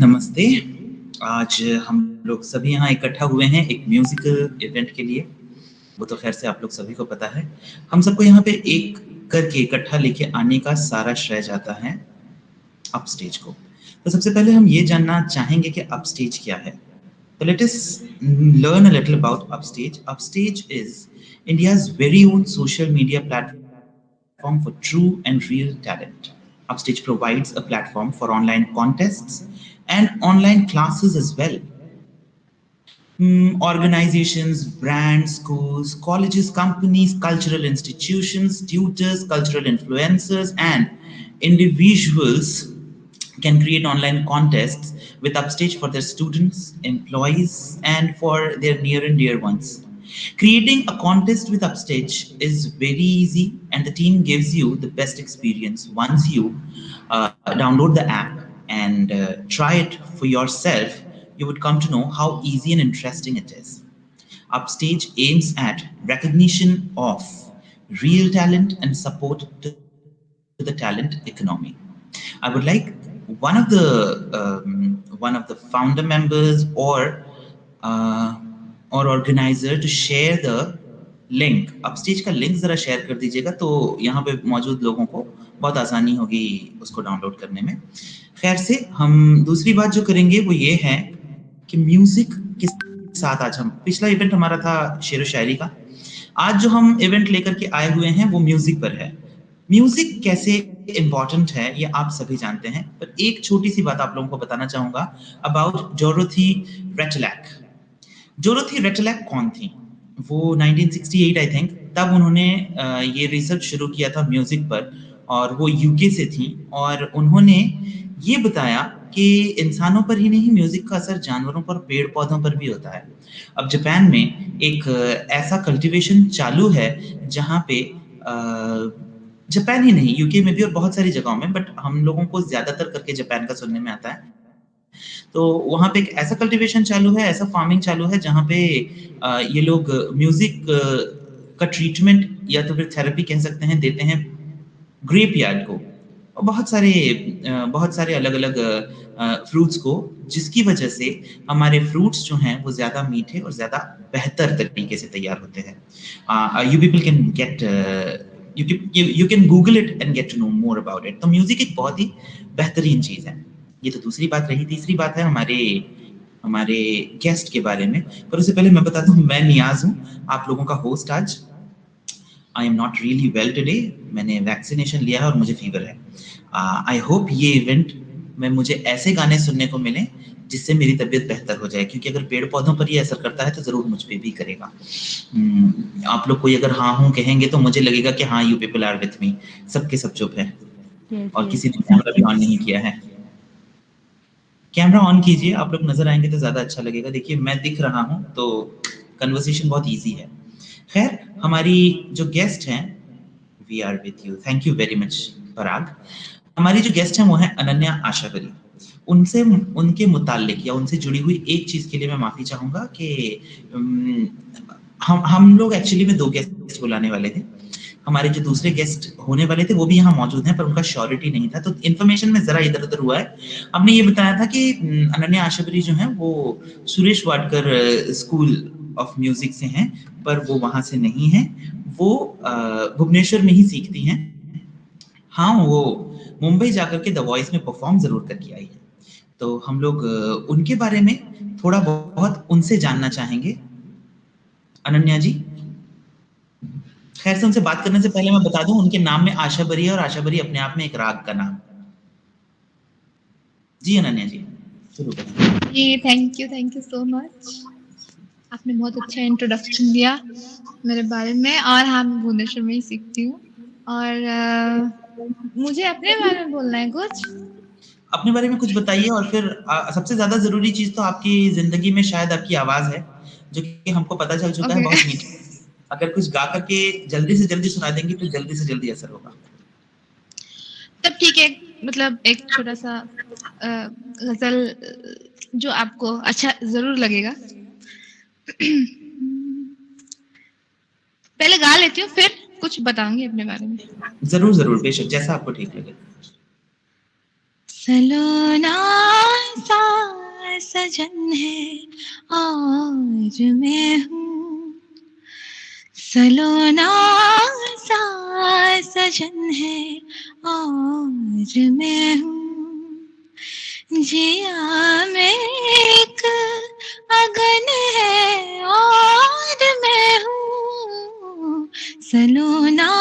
नमस्ते। आज हम लोग सभी यहाँ इकट्ठा हुए हैं एक म्यूज़िकल इवेंट के लिए। वो तो ख़ैर से आप लोग सभी को पता है। हम सबको यहाँ पे एक करके इकट्ठा लेके आने का सारा श्रेय जाता है अपस्टेज को। तो सबसे पहले हम ये जानना चाहेंगे कि अपस्टेज क्या है? So let us learn a little about Upstage. Upstage is India's very own social media platform for true and real talent. Upstage provides a platform for online contests and online classes as well. Organizations, brands, schools, colleges, companies, cultural institutions, tutors, cultural influencers, and individuals can create online contests with Upstage for their students, employees, and for their near and dear ones. Creating a contest with Upstage is very easy, and the team gives you the best experience once you download the app and try it for yourself. You would come to know how easy and interesting it is. Upstage aims at recognition of real talent and support to the talent economy. I would like one of the founder members uh, or organizer to share the link upstage का link जरा share कर दीजिएगा तो यहाँ पे मौजूद लोगों को बहुत आसानी होगी उसको डाउनलोड करने में। खैर से हम दूसरी बात जो करेंगे वो ये है कि म्यूजिक के साथ आज हम पिछला इवेंट हमारा था शेर व शायरी का। आज जो हम इवेंट लेकर के आए हुए हैं वो म्यूजिक पर है। म्यूजिक कैसे इम्पोर्टेंट है ये आप सभी जानते हैं, पर एक छोटी सी बात आप लोगों को बताना चाहूंगा अबाउट डोरोथी रेटलैक। डोरोथी रेटलैक कौन थी? वो 1968 आई थिंक तब उन्होंने ये रिसर्च शुरू किया था म्यूजिक पर और वो यूके से थी और उन्होंने ये बताया कि इंसानों पर ही नहीं म्यूजिक का असर जानवरों पर पेड़ पौधों पर भी होता है। अब जापान में एक ऐसा कल्टीवेशन चालू है जहाँ पे जापान ही नहीं यूके में भी और बहुत सारी जगहों में बट हम लोगों को ज्यादातर करके जापान का सुनने में आता है। तो वहाँ पे एक ऐसा कल्टीवेशन चालू है, ऐसा फार्मिंग चालू है जहाँ पे ये लोग म्यूजिक का ट्रीटमेंट या तो फिर थेरेपी कह सकते हैं देते हैं ग्रेप यार्ड को और बहुत सारे अलग-अलग फ्रूट्स को जिसकी वजह से हमारे फ्रूट्स जो हैं वो ज़्यादा मीठे और ज़्यादा बेहतर तरीके से तैयार होते हैं। You people can get you can Google it and get to know more about it. तो म्यूजिक एक बहुत ही बेहतरीन चीज़ है। ये तो दूसरी बात रही। तीसरी बात है हमारे गेस्ट के बारे में। पर उससे पहले मैं बता दूँ मैं नियाज़ हूँ, आप लोगों का होस्ट आज। I am not really well today. मैंने वैक्सीनेशन लिया है और मुझे फीवर है। आई होप ये इवेंट में मुझे ऐसे गाने सुनने को मिले जिससे मेरी तबीयत बेहतर हो जाए क्योंकि अगर पेड़ पौधों पर ये असर करता है तो ज़रूर मुझ पे भी करेगा। आप लोग कोई अगर हाँ हूँ कहेंगे तो मुझे लगेगा कि हाँ you people are with me. सबके सब चुप है और किसी ने कैमरा भी ऑन नहीं किया है। कैमरा ऑन कीजिए, आप लोग नज़र आएँगे तो ज़्यादा अच्छा लगेगा। देखिए मैं दिख रहा हूँ तो कन्वर्सेशन बहुत ईज़ी है। खैर हमारी जो गेस्ट हैं we are with you. Thank you very much Parag. हमारी जो गेस्ट हैं वो हैं अनन्या आशावरी। उनसे उनके मुताल्लिक या उनसे जुड़ी हुई एक चीज़ के लिए मैं माफ़ी चाहूँगा कि हम लोग एक्चुअली में 2 गेस्ट बुलाने वाले थे। हमारे जो दूसरे गेस्ट होने वाले थे वो भी यहाँ मौजूद हैं पर उनका श्योरिटी नहीं था तो इन्फॉर्मेशन में ज़रा इधर-उधर हुआ है। हमने ये बताया था कि अनन्या आशावरी जो हैं वो Suresh Wadkar school of music से हैं पर वो वहाँ से नहीं हैं। वो भुवनेश्वर में ही सीखती हैं। हाँ, वो मुंबई जाकर के द वॉइस में परफ़ॉर्म ज़रूर करके आई हैं। तो हम लोग उनके बारे में थोड़ा बहुत उनसे जानना चाहेंगे। अनन्या जी? खैर से उनसे बात करने से पहले मैं बता दूँ उनके नाम में आशाबरी है और आशाबरी अपने आप में एक राग का नाम। जी अनन्या जी, शुरू करें। जी, थैंक यू सो मच। आपने बहुत अच्छा इंट्रोडक्शन दिया मेरे बारे में और हाँ, मैं भुवनेश्वर में ही सीखती हूँ और मुझे अपने बारे में बोलना है कुछ? अपने बारे में कुछ बताइए और फिर सबसे ज़्यादा ज़रूरी चीज़ तो आपकी ज़िंदगी में शायद आपकी आवाज़ है, जो कि हमको पता चल चुका है ओके। बहुत मीठी। अगर कुछ गा कर के जल्दी से जल्दी सुना देंगी तो जल्दी से जल्दी असर होगा। तब ठीक है, मतलब एक छोटा-सा गज़ल जो आपको अच्छा ज़रूर लगेगा। पहले गा लेती हूँ फिर कुछ बताऊँगी अपने बारे में। ज़रूर, ज़रूर, बेशक जैसा आपको ठीक लगे। सलोना सा सजन है और मैं हूँ, सलोना सा सजन है और मैं हूँ, जिया में एक अगन है और मैं हूँ, सलोना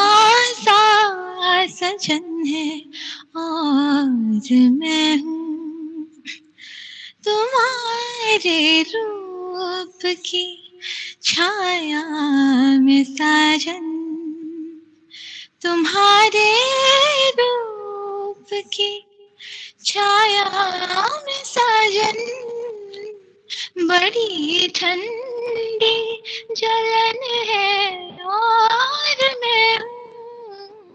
सा सजन है और मैं हूँ, तुम्हारे रूप की छाया में साजन, तुम्हारे रूप की छाया में साजन, बड़ी ठंडी जलन है और मैं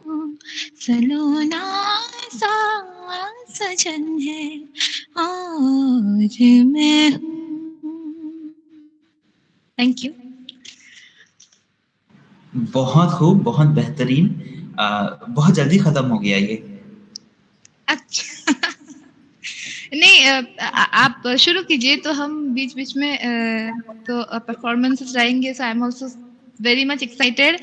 हूँ, सलोना सा सजन है और मैं हूँ। Thank you. बहुत खूब, बहुत बेहतरीन। बहुत जल्दी खत्म हो गया ये। अच्छा नहीं, आप शुरू कीजिए तो हम बीच बीच में तो परफॉर्मेंसेस रहेंगे, so I am also very much excited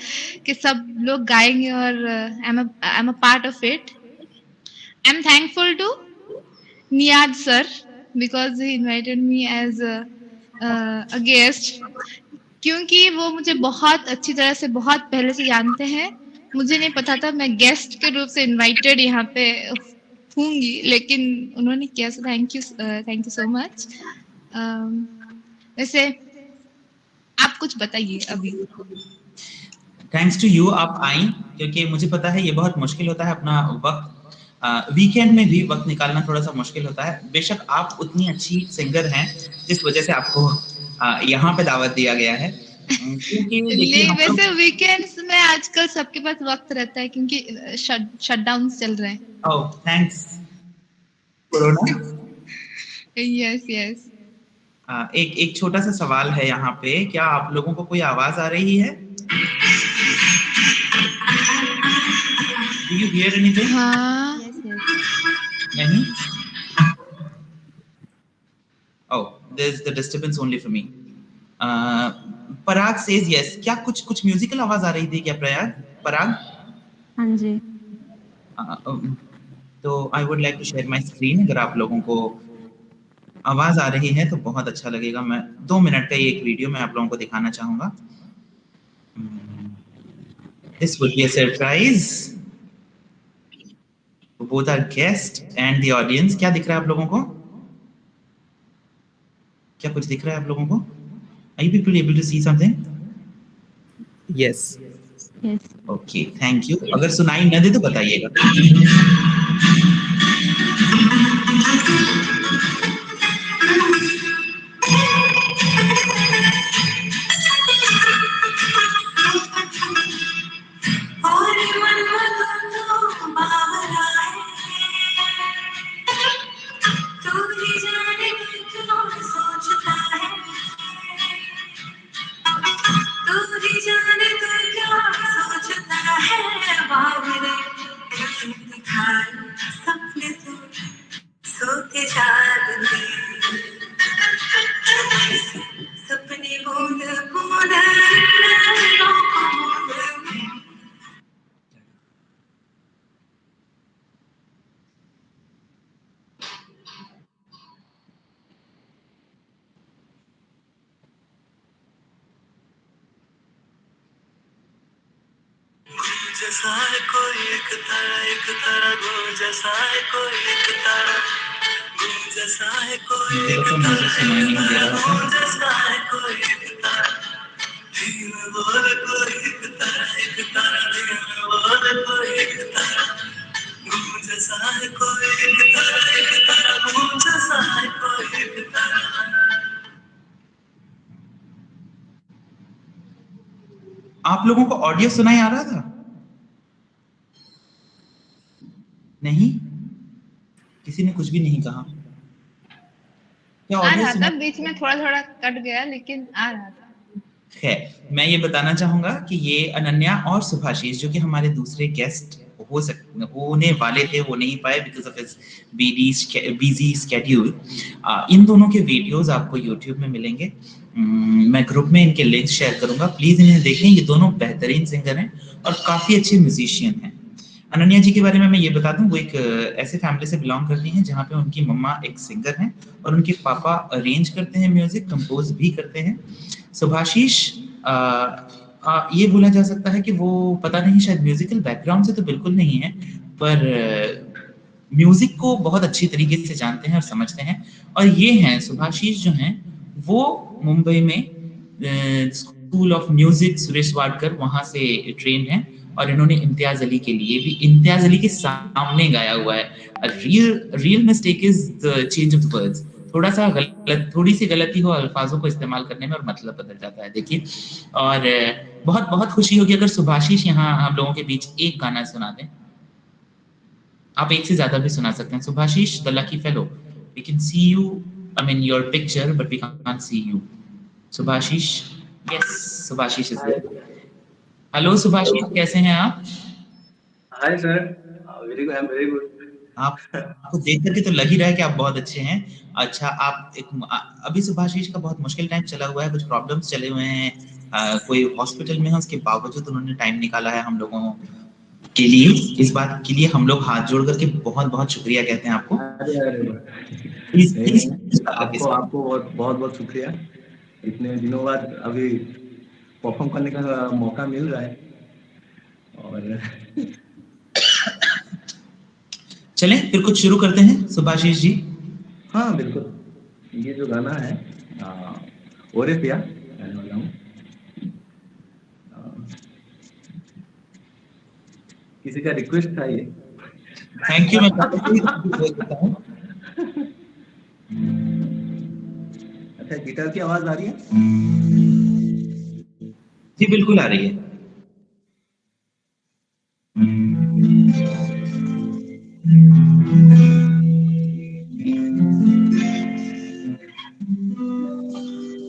कि सब लोग गाएंगे और I am a part of it. I am thankful to Niaz sir because he invited me as a guest, क्योंकि वो मुझे बहुत अच्छी तरह से बहुत पहले से जानते हैं। मुझे नहीं पता था मैं गेस्ट के रूप से इनवाइटेड यहाँ पे होंगी, लेकिन उन्होंने किया, so thank you so much. वैसे आप कुछ बताइए अभी। थैंक्स टू यू आप आई, क्योंकि मुझे पता है ये बहुत मुश्किल होता है अपना वक्त, वीकेंड में भी वक्त निकालना थोड़ा सा मुश्किल होता है। बेशक आप उतनी अच्छी सिंगर हैं जिस वजह से आपको यहाँ पे दावत दिया गया है, क्योंकि देखिए नहीं, हम लोग। वैसे वीकेंड्स में आजकल सबके पास वक्त रहता है क्योंकि शटडाउन चल रहे हैं। ओह थैंक्स कोरोना। Yes yes. एक एक छोटा सा सवाल है यहाँ पे, क्या आप लोगों को कोई आवाज आ रही है? Do you hear anything? हाँ। Yes, yes. नहीं? Oh, there's the disturbance only for me. Parag says yes. क्या कुछ कुछ म्यूजिकल आवाज आ रही थी क्या प्रयाग? पराग? हाँ जी। तो I would like to share my screen। अगर आप लोगों को आवाज आ रही है तो बहुत अच्छा लगेगा। मैं 2 मिनट का ये एक वीडियो मैं आप लोगों को दिखाना चाहूंगा। This would be a surprise for both our guest and the audience। क्या दिख रहा है आप लोगों को? क्या कुछ दिख रहा है आप लोगों को? Are you people able to see something? Yes. Yes. Okay, thank you। अगर सुनाई न दे तो बताइएगा। जैसा है कोई एक तारा गूंज जैसा है कोई एक तारा गूंज जैसा है कोई एक तारा गूंज जैसा है कोई एक तारा धीम बोल कोई एक तारा धीम बोल कोई एक तारा गूंज जैसा है कोई एक तारा गूंज जैसा है कोई एक तारा। आप लोगों को ऑडियो सुनाई आ रहा था? नहीं? किसी ने कुछ भी नहीं कहा? क्या आ ऑडियो रहा था, सुनाई? बीच में थोड़ा थोड़ा कट गया लेकिन आ रहा था। खैर, मैं ये बताना चाहूंगा कि ये अनन्या और सुभाषीष जो कि हमारे दूसरे गेस्ट होने वाले थे, वो नहीं पाए because of his busy schedule. इन दोनों के वीडियोस आपको यूट्यूब में मिलेंगे। मैं ग्रुप में इनके लिंक्स शेयर करूंगा, प्लीज इन्हें देखें। ये दोनों बेहतरीन सिंगर हैं और काफी अच्छे म्यूजिशियन हैं। अनन्या जी के बारे में मैं ये बता दूं, वो एक ऐसे फैमिली से बिलोंग करती हैं जहाँ पे उनकी मम्मा एक सिंगर हैं और उनके पापा अरेंज करते हैं, म्यूजिक कंपोज भी करते हैं। सुभाशीष ये बोला जा सकता है कि वो पता नहीं शायद म्यूजिकल बैकग्राउंड से तो बिल्कुल नहीं है, पर म्यूजिक को बहुत अच्छी तरीके से जानते हैं और समझते हैं। और ये हैं सुभाशीष जो हैं, वो मुंबई में school of music Suresh Wadkar वहां से ट्रेन हैं और इन्होंने इम्तियाज अली के लिए भी इम्तियाज अली के सामने गाया हुआ है। Real mistake is the change of the words. थोड़ा सा थोड़ी सी गलती हो अल्फाजों को इस्तेमाल करने में और मतलब बदल जाता है, देखिए। और बहुत बहुत खुशी होगी अगर सुभाशीष यहाँ हम लोगों के बीच एक गाना सुना दें। आप एक से ज्यादा भी सुना सकते हैं। Subhashish, the lucky fellow, we can see you, I mean your picture but we can't see you. Subhashish, yes, Subhashish is there. Hello Subhashish, कैसे हैं आप? Hi sir, very good, I am very good. आपको देख करके तो लग ही रहा है कि आप बहुत अच्छे हैं। अच्छा, आप अभी सुभाशीष का बहुत मुश्किल टाइम चला हुआ है, कुछ प्रॉब्लम्स चले हुए हैं, कोई हॉस्पिटल में है, उसके बावजूद उन्होंने टाइम निकाला है हम लोगों के लिए। इस बात के लिए हम लोग हाथ जोड़ करके बहुत बहुत शुक्रिया कहते हैं आपको। आपको बहुत बहुत शुक्रिया। इतने दिनों बाद अभी परफॉर्म करने का मौका मिल रहा है। और चलें फिर कुछ शुरू करते हैं सुभाशीष जी। हाँ बिल्कुल, ये जो गाना है ओरे पिया गाने वाला हूँ। किसी का रिक्वेस्ट था ये। Thank you. मैं देता हूँ। अच्छा, गिटार की आवाज आ रही है? जी बिल्कुल आ रही है।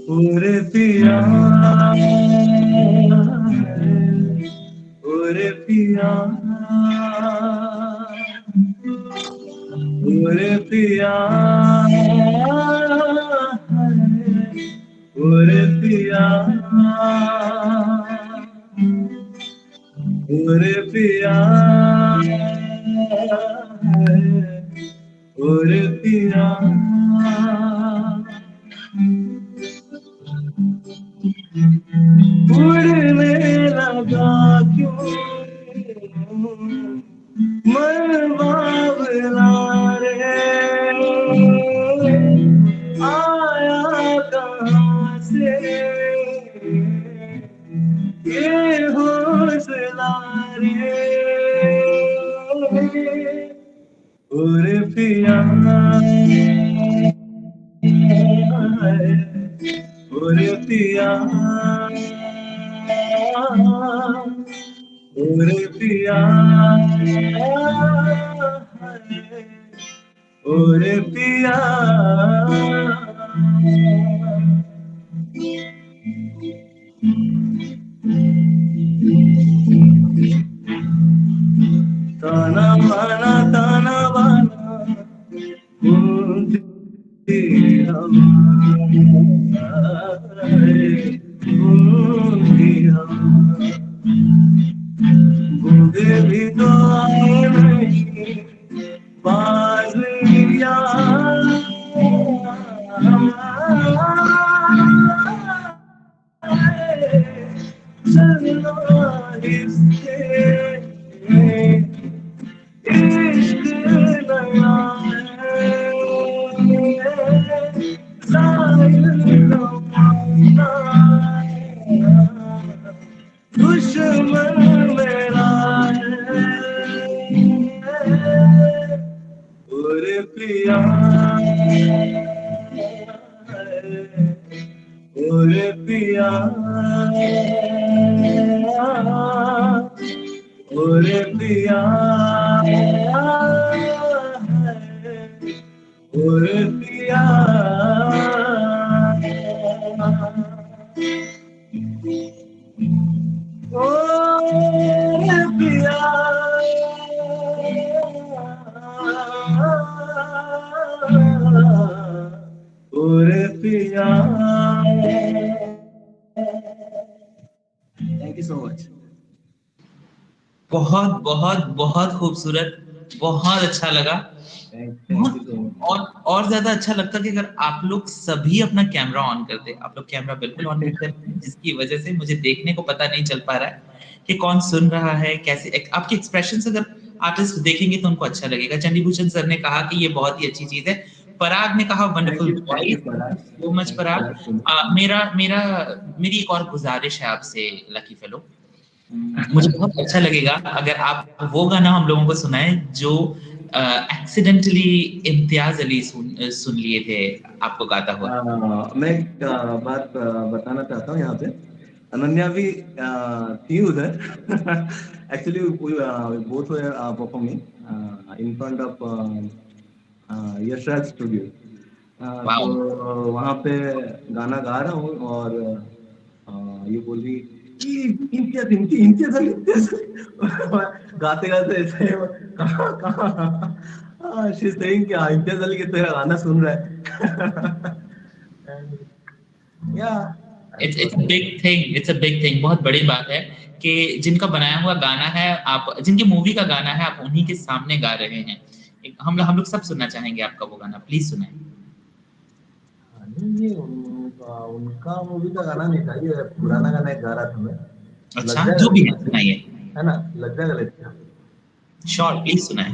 ओरे पिया, ओरे पिया, ओरे पिया, ओरे पिया, ओरे पिया, ओरे पिया, उड़ने लगा क्यों मन बावला रे, आया कहाँ से ये हौसला रे, ओरे पिया, ओरे पिया, ओरे पिया, ओरे पिया, ताना बाना घूमती हवा, घूमती हवा, बूढ़े भी तो आए नहीं बाजिया, इश्क नया दुश्मन मेरा ओरे पिया, ओरे पिया, ओरे पिया, ओरे पिया, ओरे पिया, पिया। Thank you so much. बहुत बहुत बहुत खूबसूरत, बहुत अच्छा लगा। Thank you so much. और ज्यादा अच्छा लगता कि अगर आप लोग सभी अपना कैमरा ऑन करते। आप लोग कैमरा बिल्कुल ऑन नहीं करते, जिसकी वजह से मुझे देखने को पता नहीं चल पा रहा है कि कौन सुन रहा है, कैसे आपके एक्सप्रेशन अगर आर्टिस्ट देखेंगे तो उनको अच्छा लगेगा। चंडीभूषण सर ने कहा कि ये बहुत ही अच्छी चीज है। पराग ने कहा wonderful thank you voice, Parag. So much thank you Parag. Parag. मेरा मेरा मेरी एक और गुजारिश है आपसे लकी फेलो, मुझे बहुत अच्छा लगेगा अगर आप वो गाना हम लोगों को सुनाएं जो एक्सीडेंटली इम्तियाज अली सुन लिए थे आपको गाता हुआ। मैं एक बात बताना चाहता हूँ यहाँ पे। अनन्या भी थी उधर। Actually both were performing in front of Yashraj studio. तो वाओ। वहाँ पे गाना गा रहा हूँ और ये बोल रही कि इम्तियाज इम्तियाज इम्तियाज अली, इम्तियाज अली। गाते गाते ऐसे कहाँ कहाँ शी सेइंग कि इम्तियाज अली के तेरा गाना सुन रहा है। या it's a big thing, it's a big thing. बहुत बड़ी बात है कि जिनका बनाया हुआ गाना है, आप जिनकी मूवी का गाना है, आप उन्हीं के सामने गा रहे हैं। हम लोग सब सुनना चाहेंगे आपका वो गाना, प्लीज सुनाएं। ये उनका मूवी का गाना नहीं था, ये पुराना गाना एक गा रहा था मैं। अच्छा, लग जो भी है जाएगा, सुनाइए। है ना, लग जाएगा लेट्स। श्योर, प्लीज सुनाएं।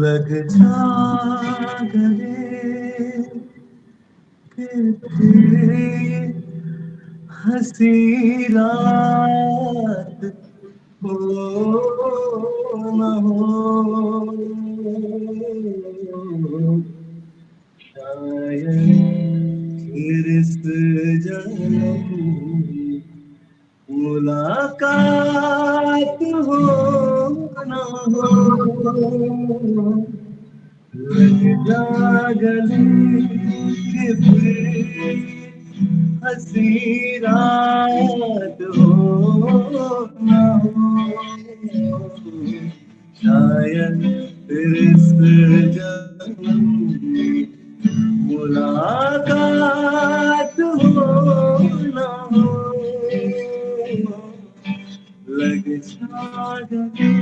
लग जा गले कि तेरी हंसी रात हो न हो, शायद फिर इस जन्म मुलाकात हो न हो। लग जा गले कि फिर हंसी रात हो न हो, शायद फिर इस जन्म मुलाकात हो न हो। लग जा गले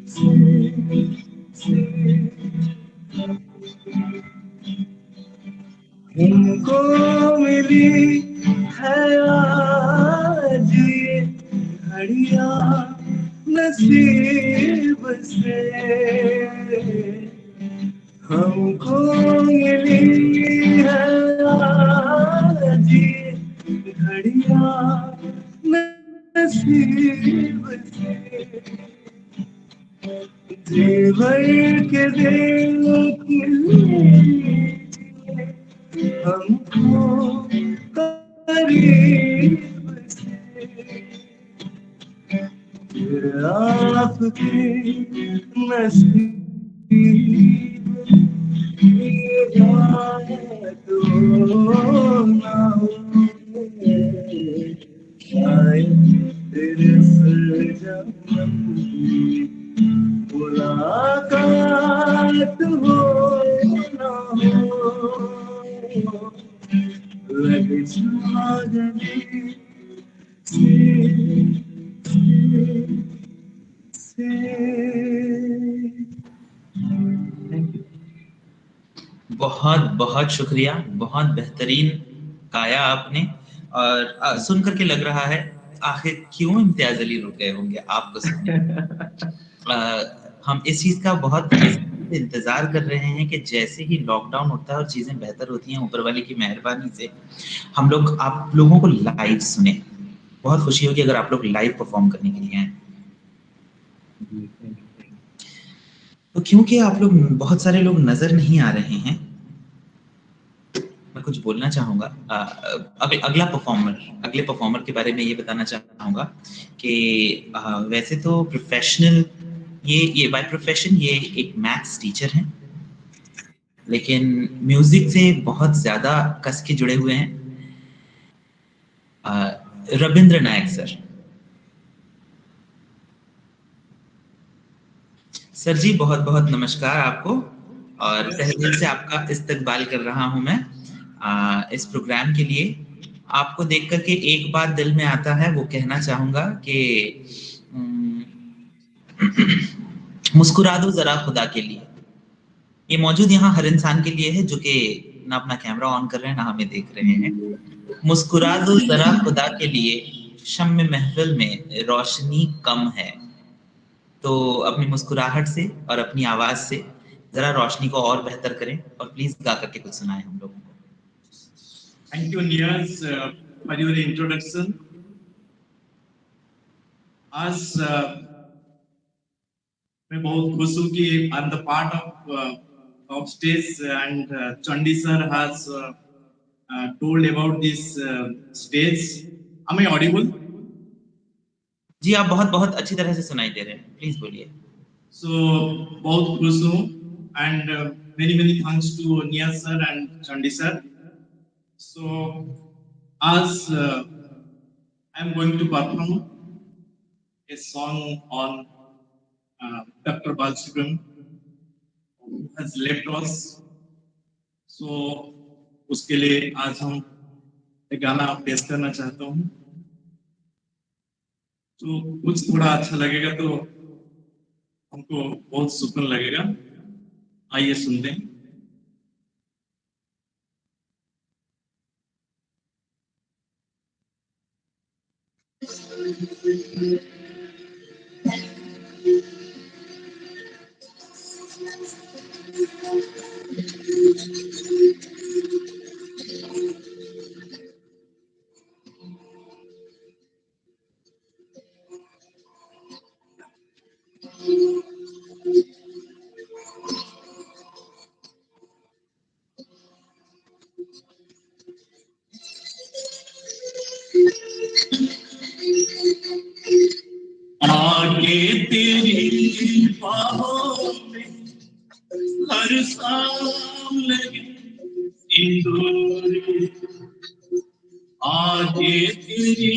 से हमको मिली है आज ये घड़ियां नसीब से। हमको मिली है आज ये घड़ियां नसीब से। जेवर के देखिए हमको करीब से, फिर आपके नसीब ये बात हो ना हो, शायद तेरे जन्म मुलाकात हो ना हो। लग जा गले से। Thank you. बहुत बहुत शुक्रिया, बहुत बेहतरीन गाया आपने। और सुन करके लग रहा है आखिर क्यों इम्तियाज अली रुक गए होंगे आपको सुनने। हम इस चीज का बहुत इंतजार कर रहे हैं कि जैसे ही लॉकडाउन होता है और चीजें बेहतर होती हैं ऊपर वाले की मेहरबानी से, हम लोग आप लोगों को लाइव सुने। बहुत खुशी होगी अगर आप लोग लाइव परफॉर्म करने के लिए आए। तो क्योंकि आप लोग बहुत सारे लोग नजर नहीं आ रहे हैं, मैं कुछ बोलना चाहूंगा। अगले परफॉर्मर के बारे में ये बताना चाहूंगा कि वैसे तो प्रोफेशनल, ये बाय प्रोफेशन ये एक मैथ्स टीचर हैं, लेकिन म्यूजिक से बहुत ज्यादा कस के जुड़े हुए हैं। रविंद्र नायक सर। सर जी बहुत बहुत नमस्कार आपको, और तहे दिल से आपका इस्तकबाल कर रहा हूं मैं इस प्रोग्राम के लिए। आपको देख करके एक बात दिल में आता है, वो कहना चाहूंगा कि मुस्कुरा दो जरा खुदा के लिए। ये मौजूद यहाँ हर इंसान के लिए है जो कि ना अपना कैमरा ऑन कर रहे हैं ना हमें देख रहे हैं। मुस्कुरा दो जरा खुदा के लिए, शम्म महफिल में रोशनी कम है। तो अपनी मुस्कुराहट से और अपनी आवाज से जरा रोशनी को और बेहतर करें, और प्लीज गा करके कुछ सुनाएं हम लोगों को। Thank you, Niyaz, for your introduction. आज मैं बहुत खुश हूँ कि I am the part of stage, and Chandi sir has told about this stage. Am I audible? जी आप बहुत बहुत अच्छी तरह से सुनाई दे रहे हैं, प्लीज बोलिए। So बहुत खुश हूँ, and many thanks to Niyaz sir and Chandi sir. So as I am going to perform a song on Dr. Balsugam, who has left us. So उसके लिए आज हम एक गाना पेश करना चाहता हूँ। तो कुछ थोड़ा अच्छा लगेगा तो हमको बहुत सुकून लगेगा। आइए सुनते हैं। आगे तेरी बाहों में हर शाम लगे सिंदूरी, आगे तेरी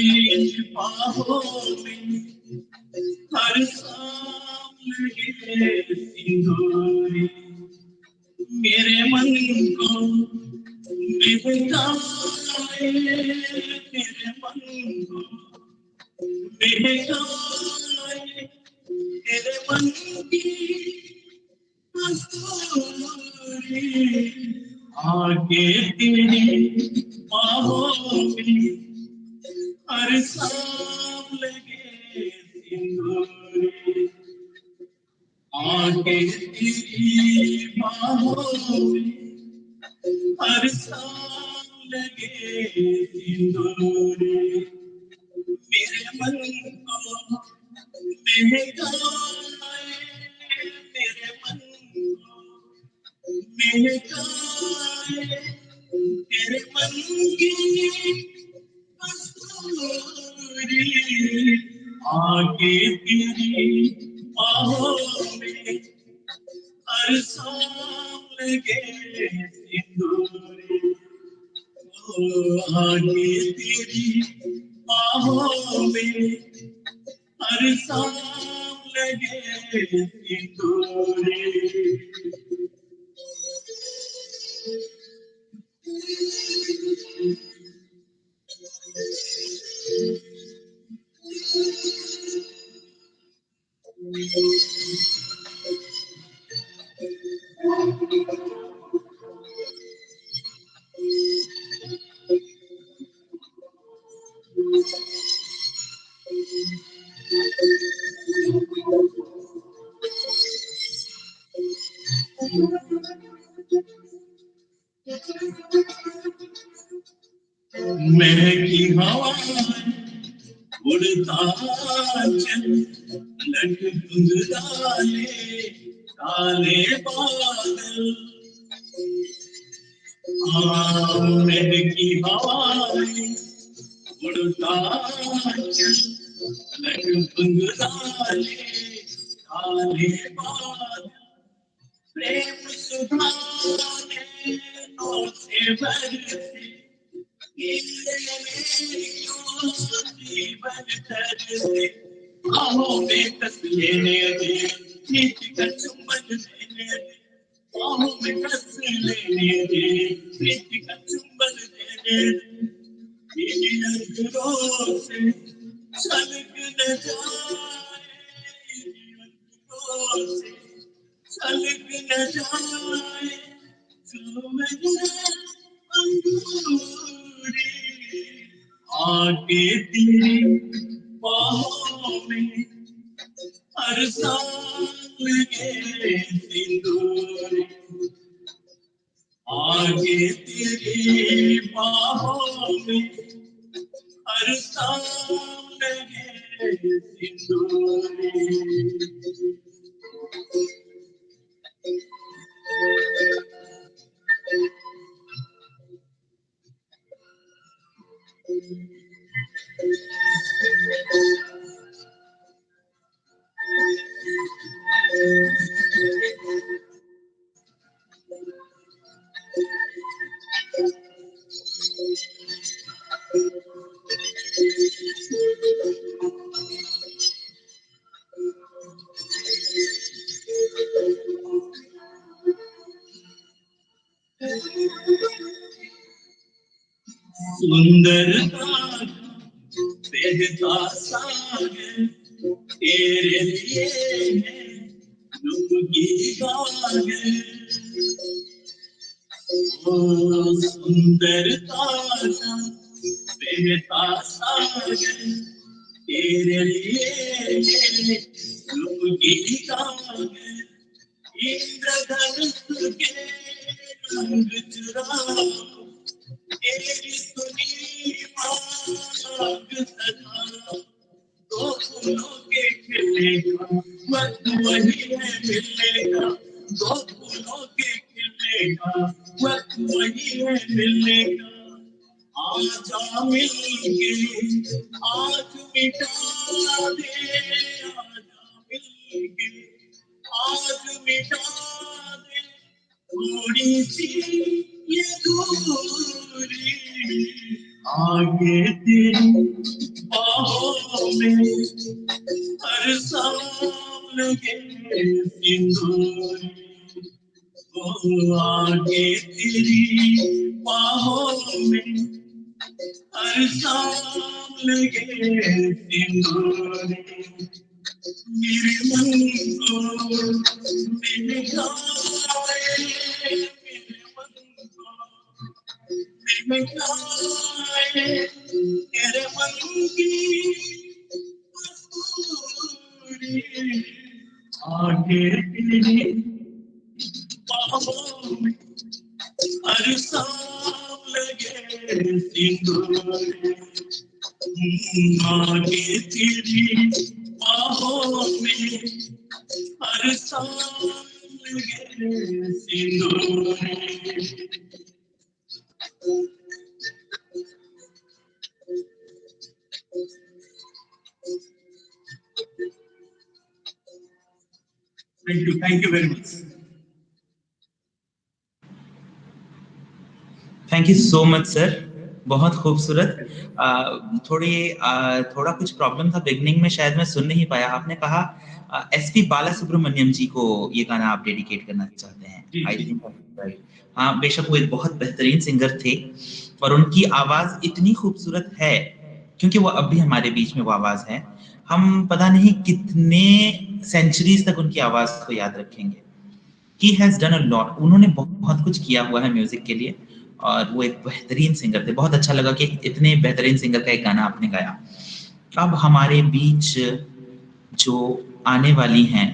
बाहों में हर शाम लगे सिंदूरी, मेरे मन को बहकाए, मेरे मन को बहकाए, तेरे मन की कस्तूरी, आगे तेरी बाहों में हर शाम लगे सिंदूरी, आगे तेरी बाहों में हर शाम लगे सिंदूरी, मेरे मन को बहकाए, मेरे मन को बहकाए, तेरे मन की कस्तूरी, आगे तेरी बाहों में हर शाम लगे सिंदूरी, आगे तेरी बाहों में हर शाम लगे सिंदूरी। महकी हवाएं उड़ता चल, लट गुंजराले काले बादल, महकी हवाएं उड़ता चल, लट गुंजराले काले बादल, प्रेम सुधाने से बरसे बाहों में कस लेने दे, प्रीति का चुंबन देने दे, बाहों में कस लेने दे, प्रीति का चुंबन देने दे, तेरी नजरों से छलक न जाए, नजरों से छलक न जाए, जो मेरे अंगूरी आगे तेरी बाहों में हर सांस लगे सिंदूरी, आगे तेरी बाहों में हर सांस लगे सिंदूरी। सुंदरता बहता सागर तेरे लिए है डूबी गागर, ओ सुंदरता बहता सागर तेरे लिए है डूबी गागर, इंद्रधनुष के रंग चुराओ तेरी सुनी आग सदा, दो फूलों के खिलेगा वक्त वही है मिलेगा, दो फूलों के खिलेगा वक्त वही है मिलेगा, आजा मिलके आज मिटा दे, आजा मिलके आज मिटा दे थोड़ी सी ये दूरी, आगे तेरी बाहों में हर सांस लगे सिंदूरी, ओ आगे तेरी बाहों में हर सांस लगे सिंदूरी, मेरे मन को मिटाए, मेरे मन को मिटाए, तेरे मन की मसूरी, आगे तेरी बाहों में हर सांस लगे सिंदूरी, आगे तेरी बाहों में हर सांस लगे सिंदूरी। Thank you very much. Thank you so much sir, बहुत खूबसूरत। थोड़ा कुछ प्रॉब्लम था बिगनिंग में, शायद मैं सुन नहीं पाया। आपने कहा एसपी बालासुब्रमण्यम जी को ये गाना आप डेडिकेट करना चाहते हैं? I think right. हाँ, बेशक वो एक बहुत बेहतरीन सिंगर थे और उनकी आवाज इतनी खूबसूरत है, क्योंकि वो अब भी हमारे बीच में वो आवाज है। हम पता नहीं कितने सेंचुरीज तक उनकी आवाज को याद रखेंगे। He has done a lot. उन्होंने बहुत कुछ किया हुआ है म्यूजिक के लिए और वो एक बेहतरीन सिंगर थे। बहुत अच्छा लगा कि इतने बेहतरीन सिंगर का एक गाना आपने गाया। अब हमारे बीच जो आने वाली हैं,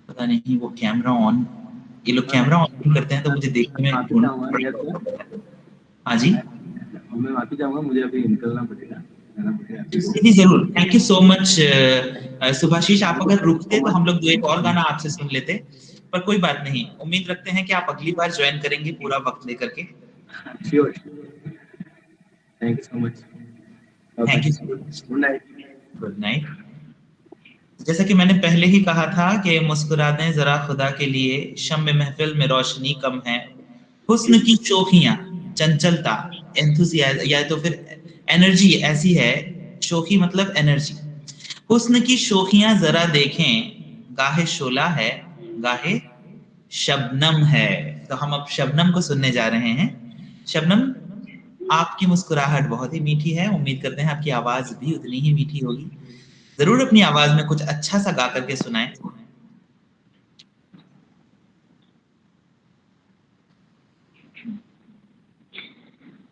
पता नहीं वो कैमरा ऑन, ये लोग कैमरा ऑन करते हैं तो मुझे देखने में हाँ जी, मैं माफी चाहूंगा, मुझे अभी निकलना पड़ेगा। जी जरूर, thank you so much Subhashish. आप अगर रुकते तो हम लोग एक और गाना आपसे सुन लेते, पर कोई बात नहीं। उम्मीद रखते हैं कि आप अगली बार ज्वाइन करेंगे पूरा वक्त लेकर के। Sure, thank you so much. Thank you so much. Good night. Good night. जैसा कि मैंने पहले ही कहा था कि मुस्कुरा दें जरा खुदा के लिए, शम्मे महफिल में रोशनी कम है, हुस्न की चौखियां चंचलता एंथुसियाज्म या तो फिर एनर्जी ऐसी है, शोखी मतलब एनर्जी। हुस्न की शोखियां जरा देखें, गाहे शोला है, गाहे शबनम है। तो हम अब शबनम को सुनने जा रहे हैं। शबनम, आपकी मुस्कुराहट बहुत ही मीठी है, उम्मीद करते हैं आपकी आवाज भी उतनी ही मीठी होगी। जरूर अपनी आवाज में कुछ अच्छा सा गा करके सुनाएं।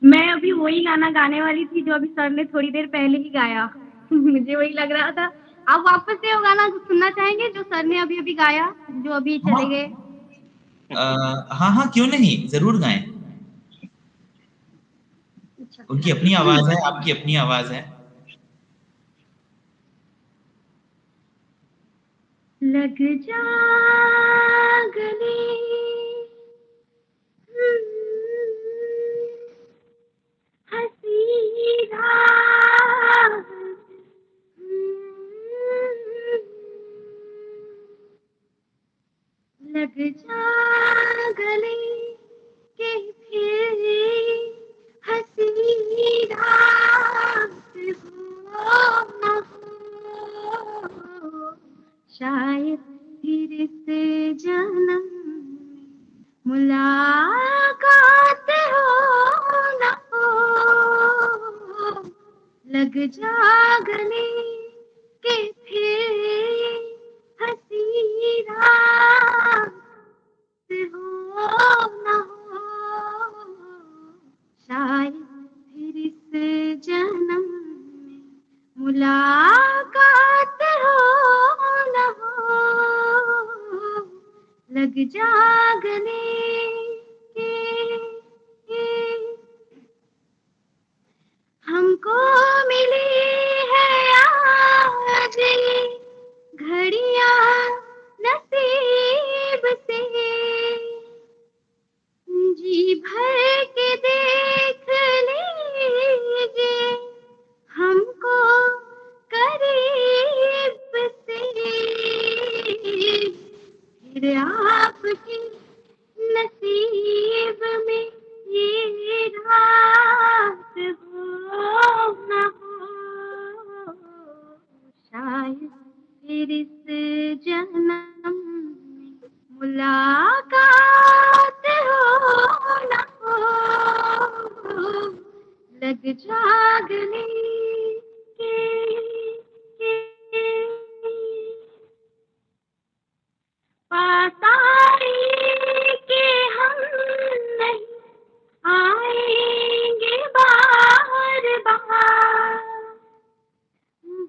मैं अभी वही गाना गाने वाली थी जो अभी सर ने थोड़ी देर पहले ही गाया। मुझे वही लग रहा था। आप वापस से वो गाना सुनना चाहेंगे जो सर ने अभी अभी गाया, जो अभी चले गए? हाँ हाँ, क्यों नहीं, जरूर गाएं। उनकी अपनी आवाज है, आपकी अपनी आवाज है। लग जा गले, हंसी रात, लग जा गले के फिर हंसी रात हो न हो, शायद फिर इस जन्म में मुलाकात हो न हो। लग जा गले के फिर हंसी रात हो न हो, शायद फिर इस जन्म में मुलाकात हो न हो। लग जा गले के हमको मिली है आज घड़ियां नसीब से, जी भर के देख लीजिए हमको करीब से, फिर आपके नसीब में ये रात हो न हो, शायद फिर इस जन्म में मुलाकात हो न हो। लग जा गले के पास आए कि हम नहीं आएंगे बार बार,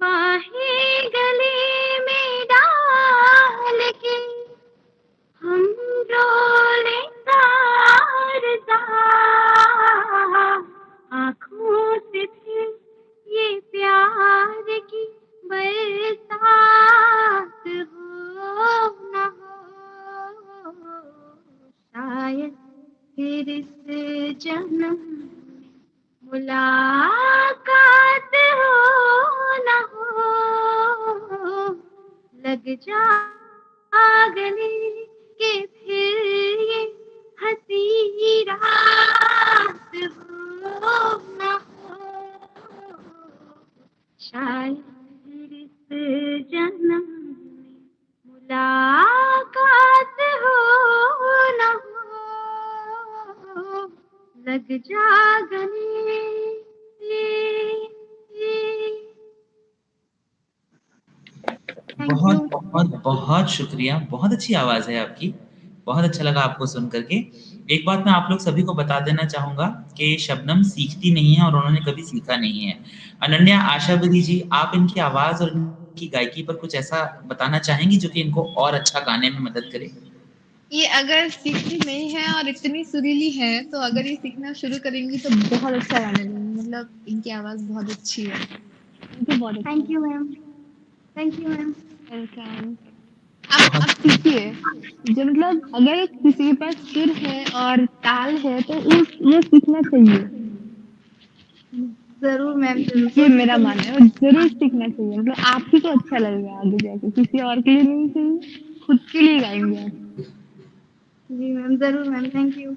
बाहें गले में डाल के हम डोले तार तार, आँखों से फिर ये प्यार की बरसात हो न हो, शायद फिर इस जन्म में मुलाकात हो न हो। लग जा गले के फिर ये हंसी रात हो न हो, शायद फिर इस जन्म में मुलाकात हो न हो। लग जा गले। बहुत बहुत बहुत शुक्रिया, बहुत अच्छी आवाज है आपकी, बहुत अच्छा लगा आपको सुन करके। एक बात मैं आप लोग सभी को बता देना चाहूंगा कि शबनम सीखती नहीं है और उन्होंने कभी सीखा नहीं है। अनन्या, आशावती जी, आप इनकी आवाज और इनकी गायकी पर कुछ ऐसा बताना चाहेंगी जो कि इनको और अच्छा गाने में मदद करे? ये अगर सीखती नहीं है और इतनी सुरीली है तो अगर ये सीखना शुरू करेंगी तो बहुत अच्छा गाने लगेंगे। मतलब इनकी आवाज बहुत अच्छी है। इनको बहुत अच्छा। Thank you ma'am, thank you ma'am. Welcome. आप सीखिए। जो मतलब अगर किसी के पास सुर है और ताल है तो वो सीखना चाहिए। जरूर मैम, ये मेरा मानना है, जरूर सीखना चाहिए। मतलब आप ही को अच्छा लगेगा आगे जाके, किसी और के लिए नहीं चाहिए, खुद के लिए गाएंगे आप। जी मैम, जरूर मैम, थैंक यू।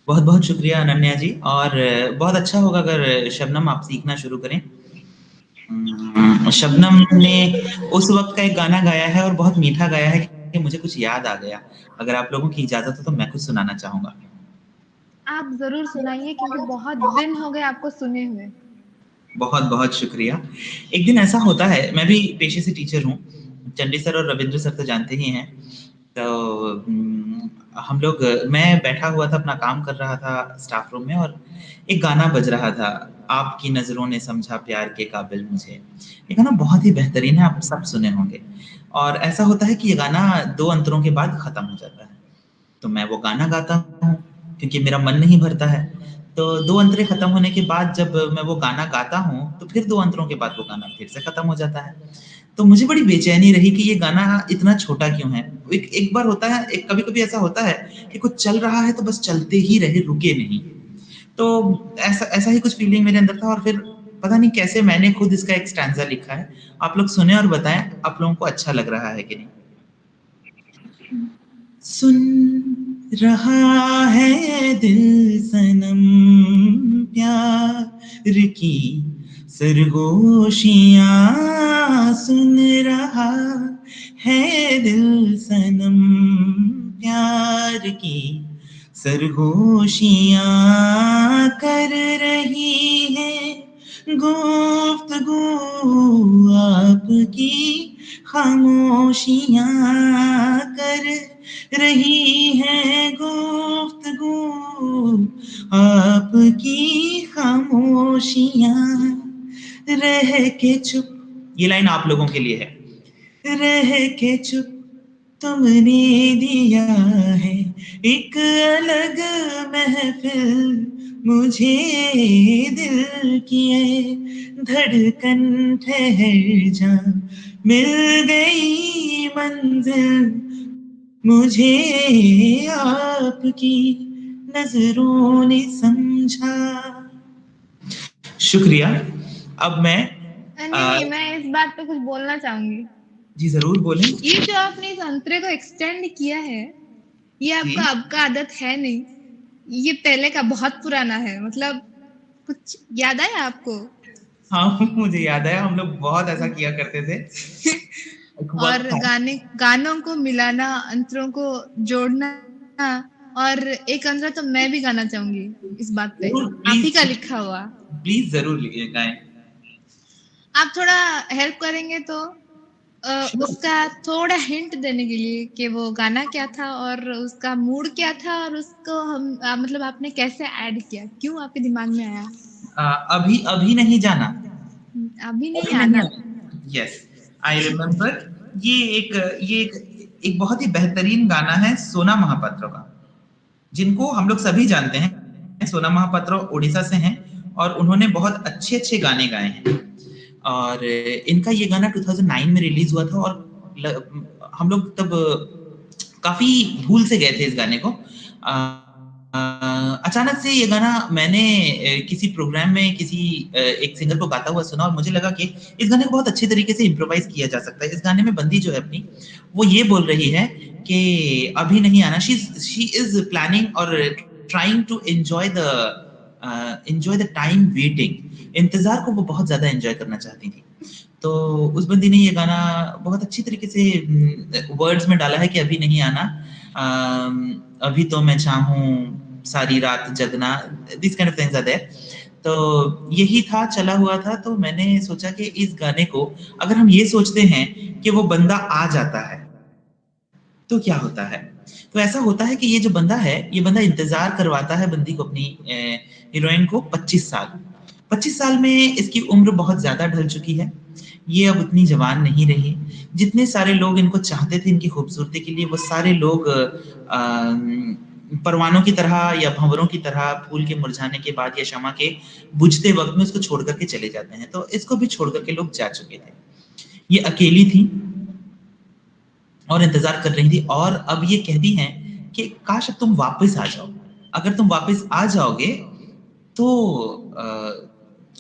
बहुत बहुत शुक्रिया अनन्या जी, और बहुत अच्छा होगा अगर शबनम आप सीखना शुरू करें। शबनम ने उस वक्त का एक गाना गाया है और बहुत मीठा गाया है कि मुझे कुछ याद आ गया। अगर आप लोगों की इजाजत हो तो मैं कुछ सुनाना चाहूंगा। आप जरूर सुनाइए, क्योंकि बहुत दिन हो गए आपको सुने हुए। बहुत बहुत शुक्रिया। एक दिन ऐसा होता है, मैं भी पेशे से टीचर हूँ, चंडी सर और रविंद्र सर तो जानते ही हैं। तो हम लोग, मैं बैठा हुआ था, अपना काम कर रहा था स्टाफ रूम में, और एक गाना बज रहा था, आपकी नजरों ने समझा प्यार के काबिल मुझे। ये गाना बहुत ही बेहतरीन है, आप सब सुने होंगे। और ऐसा होता है कि ये गाना 2 अंतरों के बाद खत्म हो जाता है, तो मैं वो गाना गाता हूँ क्योंकि मेरा मन नहीं भरता है। तो 2 अंतरे खत्म होने के बाद जब मैं वो गाना गाता हूँ तो फिर 2 अंतरों के बाद वो गाना फिर से खत्म हो जाता है। तो मुझे बड़ी बेचैनी रही कि ये गाना इतना छोटा क्यों है। एक बार होता है, एक कभी-कभी ऐसा होता है कि कुछ चल रहा है तो बस चलते ही रहे, रुके नहीं। तो ऐसा ऐसा ही कुछ फीलिंग मेरे अंदर था, और फिर पता नहीं कैसे मैंने खुद इसका एक स्टैंजा लिखा है। आप लोग सुने और बताएं आप लोगों को अच्छा लग रहा है कि नहीं। सुन रहा है दिल सनम प्यार की सरगोशियां, सुन रहा है दिल सनम प्यार की सरगोशियां, कर रही है गुफ्तगू आपकी खामोशियां, कर रही है गुफ्तगू आपकी खामोशियां, रह के चुप। ये लाइन आप लोगों के लिए है। रह के चुप तुमने दिया है एक अलग महफिल मुझे, दिल की धड़कन ठहर जा, मिल गई मंजिल मुझे आपकी नजरों ने समझा। शुक्रिया। अब मैं नहीं, मैं इस बात पे कुछ बोलना चाहूंगी। जी जरूर बोलें। ये जो आपने इस अंतरे को एक्सटेंड किया है, ये आपका अब का आदत है नहीं, ये पहले का बहुत पुराना है। मतलब कुछ याद आया आपको? हाँ मुझे याद है, हम लोग बहुत ऐसा किया करते थे। और गानों को मिलाना, अंतरों को जोड़ना, और एक अंतरा तो मैं भी गाना चाहूंगी इस बात पे, आप ही का लिखा हुआ। प्लीज जरूर गाएं। आप थोड़ा हेल्प करेंगे तो उसका थोड़ा हिंट देने के लिए कि वो गाना क्या था और उसका मूड क्या था, और उसको हम मतलब आपने कैसे ऐड किया, क्यों आपके दिमाग में आया? अभी नहीं जाना, अभी नहीं आना। Yes I remember. ये एक बहुत ही बेहतरीन गाना है सोना महापात्र का, जिनको हम लोग सभी जानते हैं। सोना महापात्र उड़ीसा से हैं और उन्होंने बहुत अच्छे अच्छे गाने गाए हैं। और इनका ये गाना 2009 में रिलीज हुआ था, और हम लोग तब काफी भूल से गए थे इस गाने को। अचानक से ये गाना मैंने किसी प्रोग्राम में किसी एक सिंगर को गाता हुआ सुना, और मुझे लगा कि इस गाने को बहुत अच्छे तरीके से इम्प्रोवाइज किया जा सकता है। इस गाने में बंदी जो है अपनी, वो ये बोल रही है कि अभी नहीं आना। शी इज प्लानिंग और trying to enjoy the time waiting. इंतजार को वो बहुत ज्यादा एंजॉय करना चाहती थी। तो उस बंदी ने ये गाना बहुत अच्छी तरीके से वर्ड्स में डाला है कि अभी नहीं आना, अभी तो मैं चाहूं सारी रात जगना, this kind of things are there. तो यही था, चला हुआ था। तो मैंने सोचा कि इस गाने को अगर हम ये सोचते हैं कि वो बंदा आ जाता है तो क्या होता है। तो ऐसा होता है कि ये जो बंदा है, ये बंदा इंतजार करवाता है बंदी को, अपनी हीरोइन को 25 साल। 25 साल में इसकी उम्र बहुत ज्यादा ढल चुकी है, ये अब उतनी जवान नहीं रही। जितने सारे लोग इनको चाहते थे इनकी खूबसूरती के लिए, वो सारे लोग परवानों की तरह या भंवरों की तरह फूल के मुरझाने के बाद या शमा के बुझते वक्त में उसको छोड़ करके चले जाते हैं। तो इसको भी छोड़ करके लोग जा चुके थे। ये अकेली थी और इंतजार कर रही थी, और अब ये कहती हैं कि काश अब तुम वापस आ जाओ। अगर तुम वापस आ जाओगे तो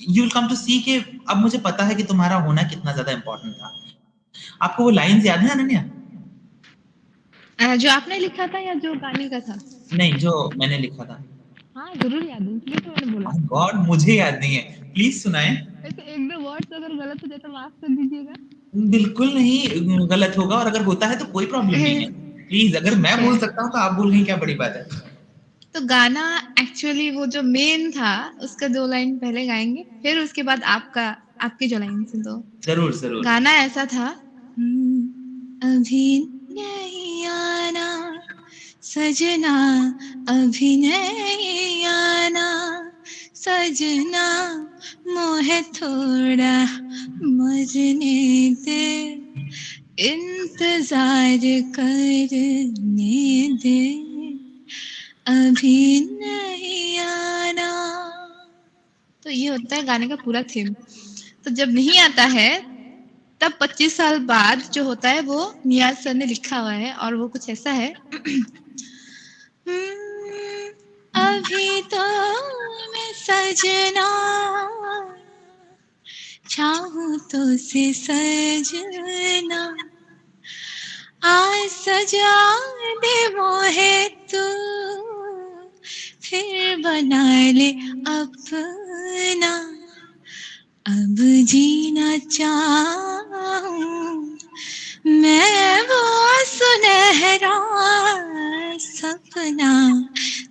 यू विल कम टू सी कि अब मुझे पता है कि तुम्हारा होना कितना ज्यादा इंपॉर्टेंट था। आपको वो लाइंस याद है अनन्या? जो आपने लिखा था या जो गाने का था? नहीं, जो मैंने लिखा था। हाँ जरूर याद है, इसलिए तो मैंने बोला। गॉड, मुझे याद नहीं है, प्लीज सुनाएं। ऐसे एक दो वर्ड्स अगर गलत हो जाए तो माफ कर दीजिएगा। बिल्कुल नहीं गलत होगा, और अगर होता है तो कोई प्रॉब्लम नहीं है। प्लीज, अगर मैं ठीक बोल है। सकता हूँ तो आप बोल रही हैं, क्या बड़ी बात है। तो गाना एक्चुअली वो जो मेन था उसका 2 लाइन पहले गाएंगे, फिर उसके बाद आपकी जो लाइन से दो। जरूर जरूर। गाना ऐसा था, अभी नहीं आना सजना, अभी नहीं आना सजना, मोहे थोड़ा मरने दे, इंतजार करने दे, अभी नहीं आना। तो ये होता है गाने का पूरा थीम। तो जब नहीं आता है तब 25 साल बाद जो होता है वो नियाज सर ने लिखा हुआ है, और वो कुछ ऐसा है। अभी तो मैं सजना चाहूं तो से सजना, आज सजा दे मोहे तू, फिर बना ले अपना, अब जीना चाहूं मैं वो सुनहरा सपना,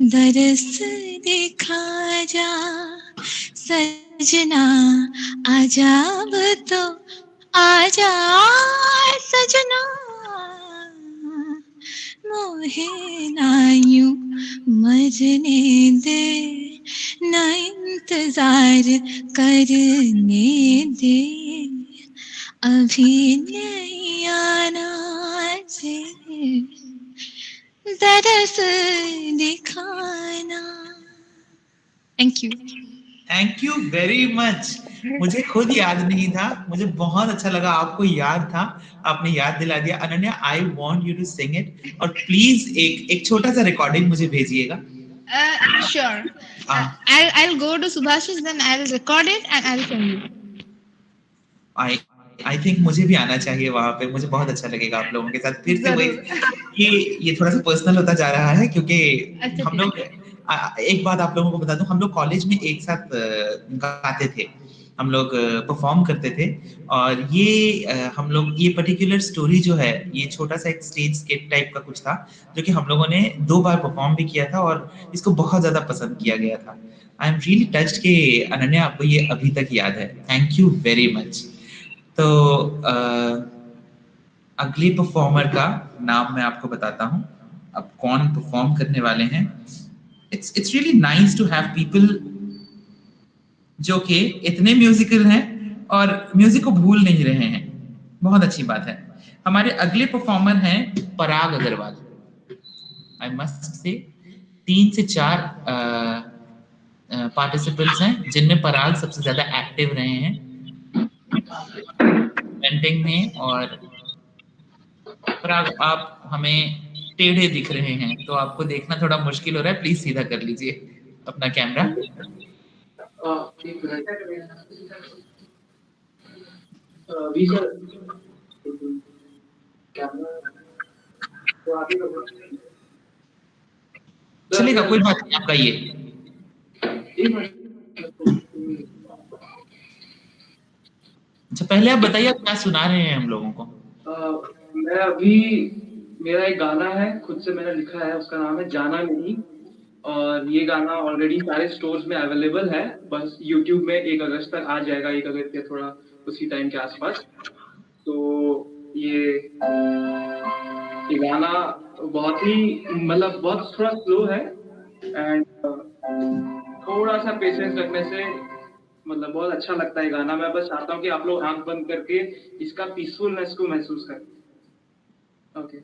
दरस दिखा जा सजना, आजा अब तो आजा सजना, मोहे ना यूं मरने दे, ना इंतजार करने दे, अभी नहीं आना से दरस दिखाना। Thank you. Thank you very much. मुझे खुद याद नहीं था, मुझे बहुत अच्छा लगा आपको याद था, आपने याद दिला दिया। Ananya, I want you to sing it, और प्लीज एक छोटा सा रिकॉर्डिंग मुझे भेजिएगा। Sure. I'll go to Subhashis, then I'll record it and I'll send you. I think मुझे भी आना चाहिए वहां पे, मुझे बहुत अच्छा लगेगा आप लोगों के साथ फिर से वही। ये थोड़ा सा पर्सनल होता जा रहा है, क्योंकि अच्छा, हम लोग एक बात आप लोगों को बता दूं, हम लोग कॉलेज में एक साथ गाते थे, हम लोग परफॉर्म करते थे। और हम लोग ये पर्टिकुलर स्टोरी जो है, ये छोटा सा एक स्टेज स्किट टाइप का कुछ था, जो कि हम लोगों ने 2 बार परफॉर्म भी किया था, और इसको बहुत ज्यादा पसंद किया गया था। आई एम रियली टच्ड कि अनन्या आपको ये अभी तक याद है। Thank you very much. तो अगले परफॉर्मर का नाम मैं आपको बताता हूँ, अब कौन परफॉर्म करने वाले हैं। It's really nice to have people जो कि इतने म्यूजिकल हैं और म्यूजिक को भूल नहीं रहे हैं। बहुत अच्छी बात है। हमारे अगले परफॉर्मर हैं पराग अग्रवाल। आई मस्ट से 3 से 4 पार्टिसिपेंट्स हैं जिनमें पराग सबसे ज्यादा एक्टिव रहे हैं पेंटिंग में। और पराग, आप हमें टेढ़े दिख रहे हैं, तो आपको देखना थोड़ा मुश्किल हो रहा है, प्लीज सीधा कर लीजिए अपना कैमरा। चलेगा, कोई बात नहीं, आपका ये। अच्छा, पहले आप बताइए आप क्या सुना रहे हैं हम लोगों को। मैं अभी, मेरा एक गाना है, खुद से मैंने लिखा है, उसका नाम है जाना नहीं। और ये गाना ऑलरेडी सारे स्टोर्स में अवेलेबल है, बस यूट्यूब में 1 अगस्त तक आ जाएगा, 1 अगस्त के थोड़ा उसी टाइम के आसपास। तो ये गाना बहुत ही मतलब बहुत थोड़ा स्लो है, एंड थोड़ा सा पेशेंस रखने से मतलब बहुत अच्छा लगता है गाना। मैं बस चाहता हूँ कि आप लोग आंख बंद करके इसका पीसफुलनेस को महसूस करें। ओके।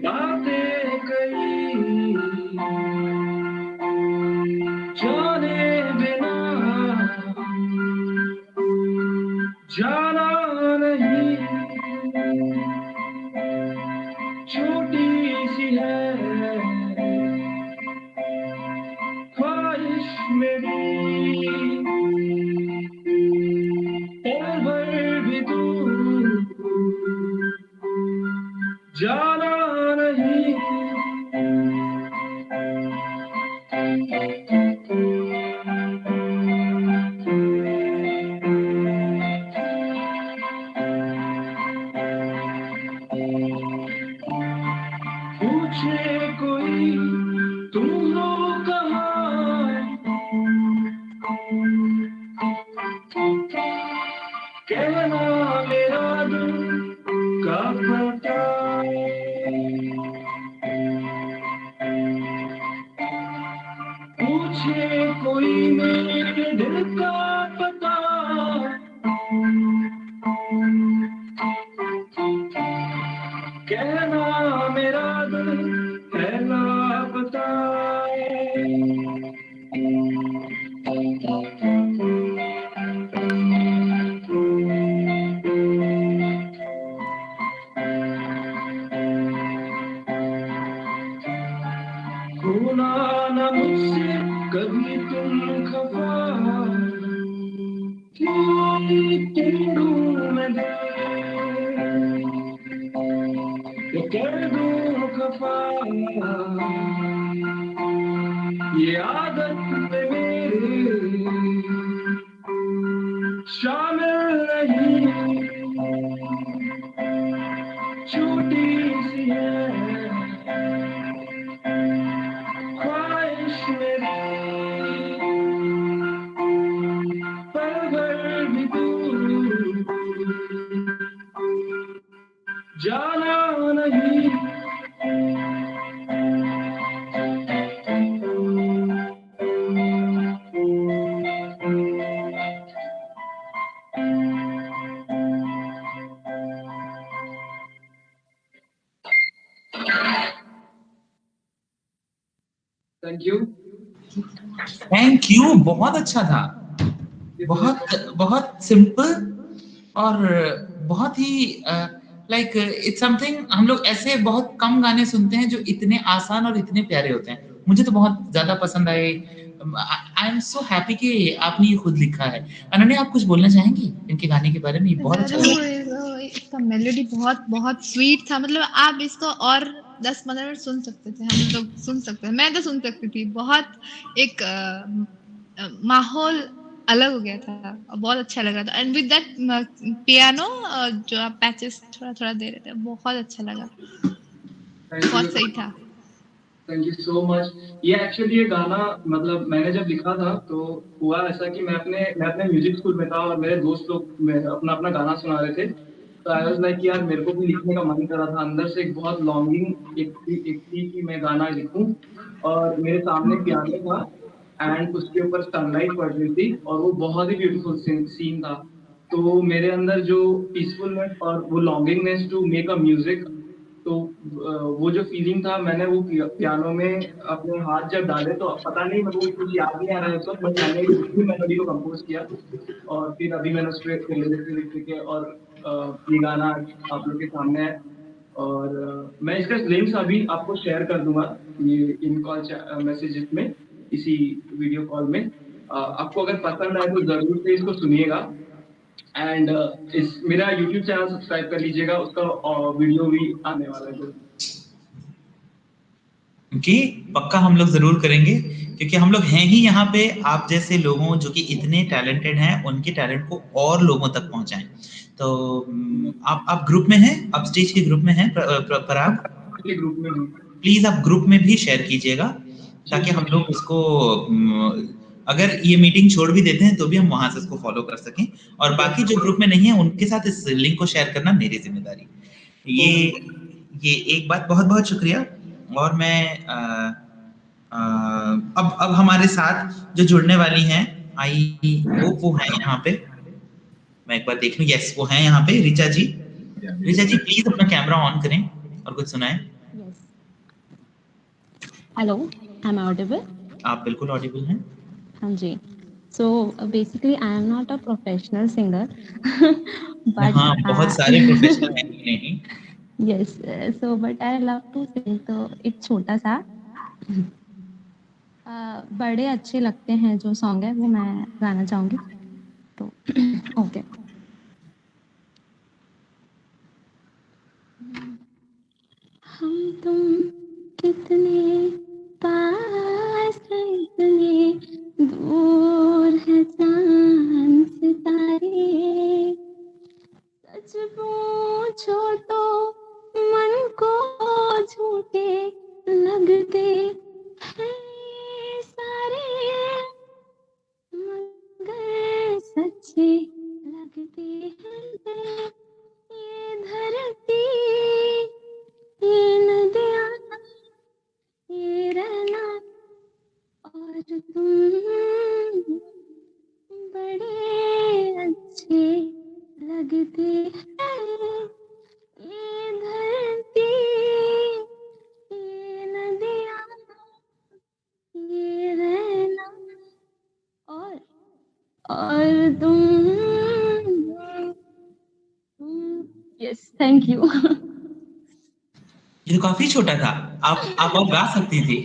बात जाने बिना जाना नहीं, छोटी सी है ख्वाहिश मेरी, पल भर भी दूर जाना नहीं। पूछे कोई तुम हो कहाँ, कहना मेरा दिल का पता, पूछे कोई मेरे दिल का पता, कहना मेरा दिल है लापता। होना न मुझसे कभी तुम खफा, क्यों ढूंढूं मैं दिल, ये कर दूं खफा, ये आदत में मेरे शामिल नहीं, छोटी सी है ख्वाहिश मेरी, पल भर भी दूर जाना नहीं। Thank you. थैंक यू, बहुत अच्छा था, बहुत बहुत सिंपल और बहुत ही लाइक इट्स समथिंग। हम लोग ऐसे बहुत कम गाने सुनते हैं जो इतने आसान और इतने प्यारे होते हैं। मुझे तो बहुत ज्यादा पसंद आए। आई एम सो हैप्पी कि आपने ये खुद लिखा है। अनन्या, आप कुछ बोलना चाहेंगी इनके गाने के बारे में? बहुत अच्छा लगा। जरूर, इसका मेलोडी बहुत बहुत स्वीट था। मतलब आप इसको और 10-15 मिनट सुन सकते थे, हम लोग सुन सकते थे, मैं तो सुन सकती थी। बहुत एक माहौल अलग हो गया था और बहुत अच्छा लग रहा था। एंड विद दैट पियानो जो आप पैचेस थोड़ा थोड़ा दे रहे थे, बहुत अच्छा लगा, बहुत सही था। Thank you so much. ये एक्चुअली ये गाना मतलब मैंने जब लिखा था तो हुआ ऐसा कि मैं अपने म्यूजिक स्कूल में था और मेरे दोस्त लोग अपना अपना गाना सुना रहे थे। तो आई वाज लाइक यार मेरे को भी लिखने का मन कर रहा था। अंदर से एक बहुत लॉन्गिंग एक थी कि मैं गाना लिखूं। और मेरे सामने पियानो था एंड उसके ऊपर सनलाइट पड़ रही थी और वो बहुत ही ब्यूटीफुल सीन था। तो मेरे अंदर जो पीसफुलनेस और वो लॉन्गिंगनेस टू मेक अ म्यूजिक, तो वो जो फीलिंग था मैंने वो पियानो में अपने हाथ जब डाले तो पता नहीं मेरे को कुछ याद नहीं आ रहा है उस वक्त, बट मैंने एक मेलोडी को कंपोज किया और फिर अभी मैंने उस पर लिरिक्स लिखे और ये गाना आप लोग के सामने है। और मैं इसका लिंक्स अभी आपको शेयर कर दूंगा ये इन कॉल मैसेजेस में, इसी वीडियो कॉल में। आपको अगर पसंद आए तो जरूर से इसको सुनिएगा एंड इस मेरा YouTube चैनल सब्सक्राइब कर लीजिएगा, उसका वीडियो भी आने वाला है। जी पक्का हम लोग जरूर करेंगे, क्योंकि हम लोग हैं ही यहाँ पे आप जैसे लोगों जो कि इतने टैलेंटेड हैं, उनके टैलेंट को और लोगों तक पहुंचाएं। तो आप ग्रुप में हैं, आप स्टेज के ग्रुप में हैं पराग? ग्रुप में हूँ। प्लीज आप ग्रुप में भी शेयर कीजिएगा ताकि हम लोग उसको अगर ये मीटिंग छोड़ भी देते हैं तो भी हम वहां से उसको फॉलो कर सकें। और बाकी जो ग्रुप में नहीं है उनके साथ इस लिंक को शेयर करना मेरी जिम्मेदारी। ये एक बात, बहुत बहुत शुक्रिया। और मैं अब हमारे साथ जो जुड़ने वाली हैं आई वो है यहाँ पे, मैं एक बार देख लूं। यस वो है यहाँ पे ऋचा जी। ऋचा जी प्लीज अपना कैमरा ऑन करें और कुछ सुनाएं। Hello, am I audible? आप बिल्कुल ऑडिबल हैं। हाँ जी। So basically I am not a professional singer but हाँ, बहुत सारे प्रोफेशनल हैं कि नहीं। yes, so but I love to sing, तो एक छोटा सा बड़े अच्छे लगते हैं जो सॉन्ग है वो मैं गाना चाहूंगी, तो ओके। हम तुम कितने पास हैं, इतने दूर है चांद सितारे, सच पूछो तो मन को झूठे लगते हैं सारे, मगर सच्चे लगते हैं ये धरती, ये नदियाँ, ये रहना और तुम बड़े अच्छे लगते हैं ये धरती, ये नदियाँ, ये रहना और तुम। Yes, thank you. ये तो काफी छोटा था। आप और गा सकती थी।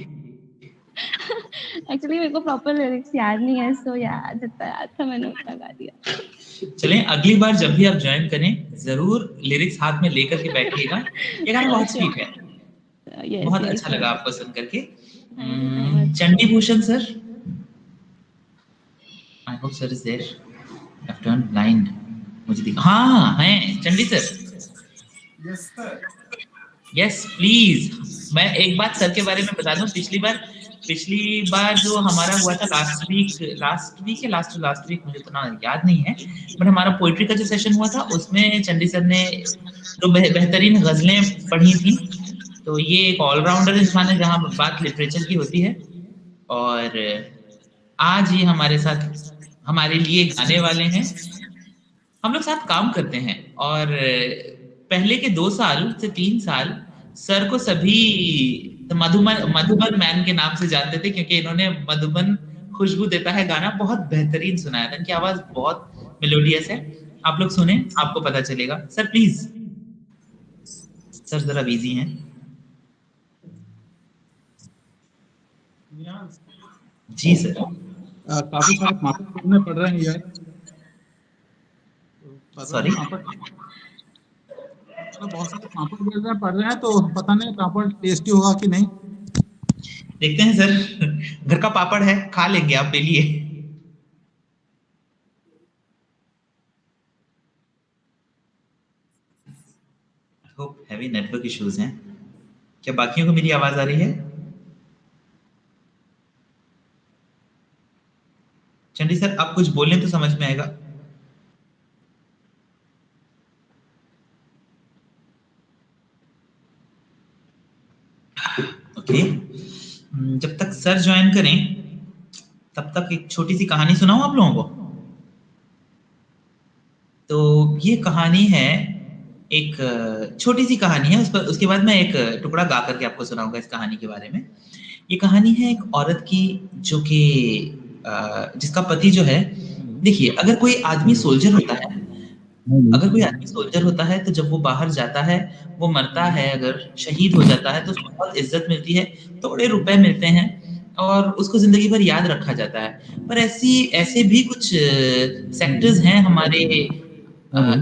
एक्चुअली मेरे को प्रॉपर लिरिक्स याद नहीं है, सो याद जितना याद था मैंने उतना गा दिया। चलें, अगली बार जब भी आप ज्वाइन करें जरूर लिरिक्स हाथ में लेकर के बैठिएगा। ये गाना बहुत स्वीट है। बहुत अच्छा लगा आपको सुन करके। Chandi Bhushan sir, I hope sir is there. I have turn blind. मुझे दिखा, हाँ हैं Chandi sir. Yes sir. Yes please. मैं एक बात सर के बारे में बता दूं, पिछली बार जो हमारा हुआ था लास्ट वीक या लास्ट वीक मुझे इतना याद नहीं है, बट हमारा पोइट्री का जो सेशन हुआ था उसमें चंडी सर ने जो बेहतरीन गजलें पढ़ी थी। तो ये एक ऑलराउंडर इंसान है जहाँ बात लिटरेचर की होती है, और आज ये हमारे साथ हमारे लिए गाने वाले हैं। हम लोग साथ काम करते हैं, और पहले के 2 साल से 3 साल सर को सभी मधुबन मैन के नाम से जानते थे, क्योंकि इन्होंने मधुबन खुशबू देता है गाना बहुत बेहतरीन सुनाया था। इनकी आवाज बहुत मेलोडियस है। आप लोग सुने, आपको पता चलेगा। सर प्लीज, सर जरा बिजी हैं। जी सर। काफी सारे पापड़ करने पड़ रहे हैं यार। सॉरी, बहुत सारे पापड़ बेलने पड़ रहे हैं, तो पता नहीं पापड़ टेस्टी होगा कि नहीं। देखते हैं सर। घर का पापड़ है, खा लेंगे, आप बेलिए। होप हैवी नेटवर्क इश्यूज हैं। क्या बाकियों को मेरी आवाज आ रही है? चंडी सर आप कुछ बोलें तो समझ में आएगा। ओके, जब तक सर ज्वाइन करें तब तक एक छोटी सी कहानी सुनाऊं आप लोगों को। तो ये कहानी है, एक छोटी सी कहानी है, उसके बाद मैं एक टुकड़ा गा करके आपको सुनाऊंगा इस कहानी के बारे में। ये कहानी है एक औरत की जो कि जिसका पति जो है, देखिए अगर कोई आदमी सोल्जर होता है तो जब वो बाहर जाता है, वो मरता है, अगर शहीद हो जाता है तो उसको बहुत इज्जत मिलती है, थोड़े रुपए मिलते हैं और उसको जिंदगी भर याद रखा जाता है। पर ऐसे भी कुछ सेक्टर्स हैं हमारे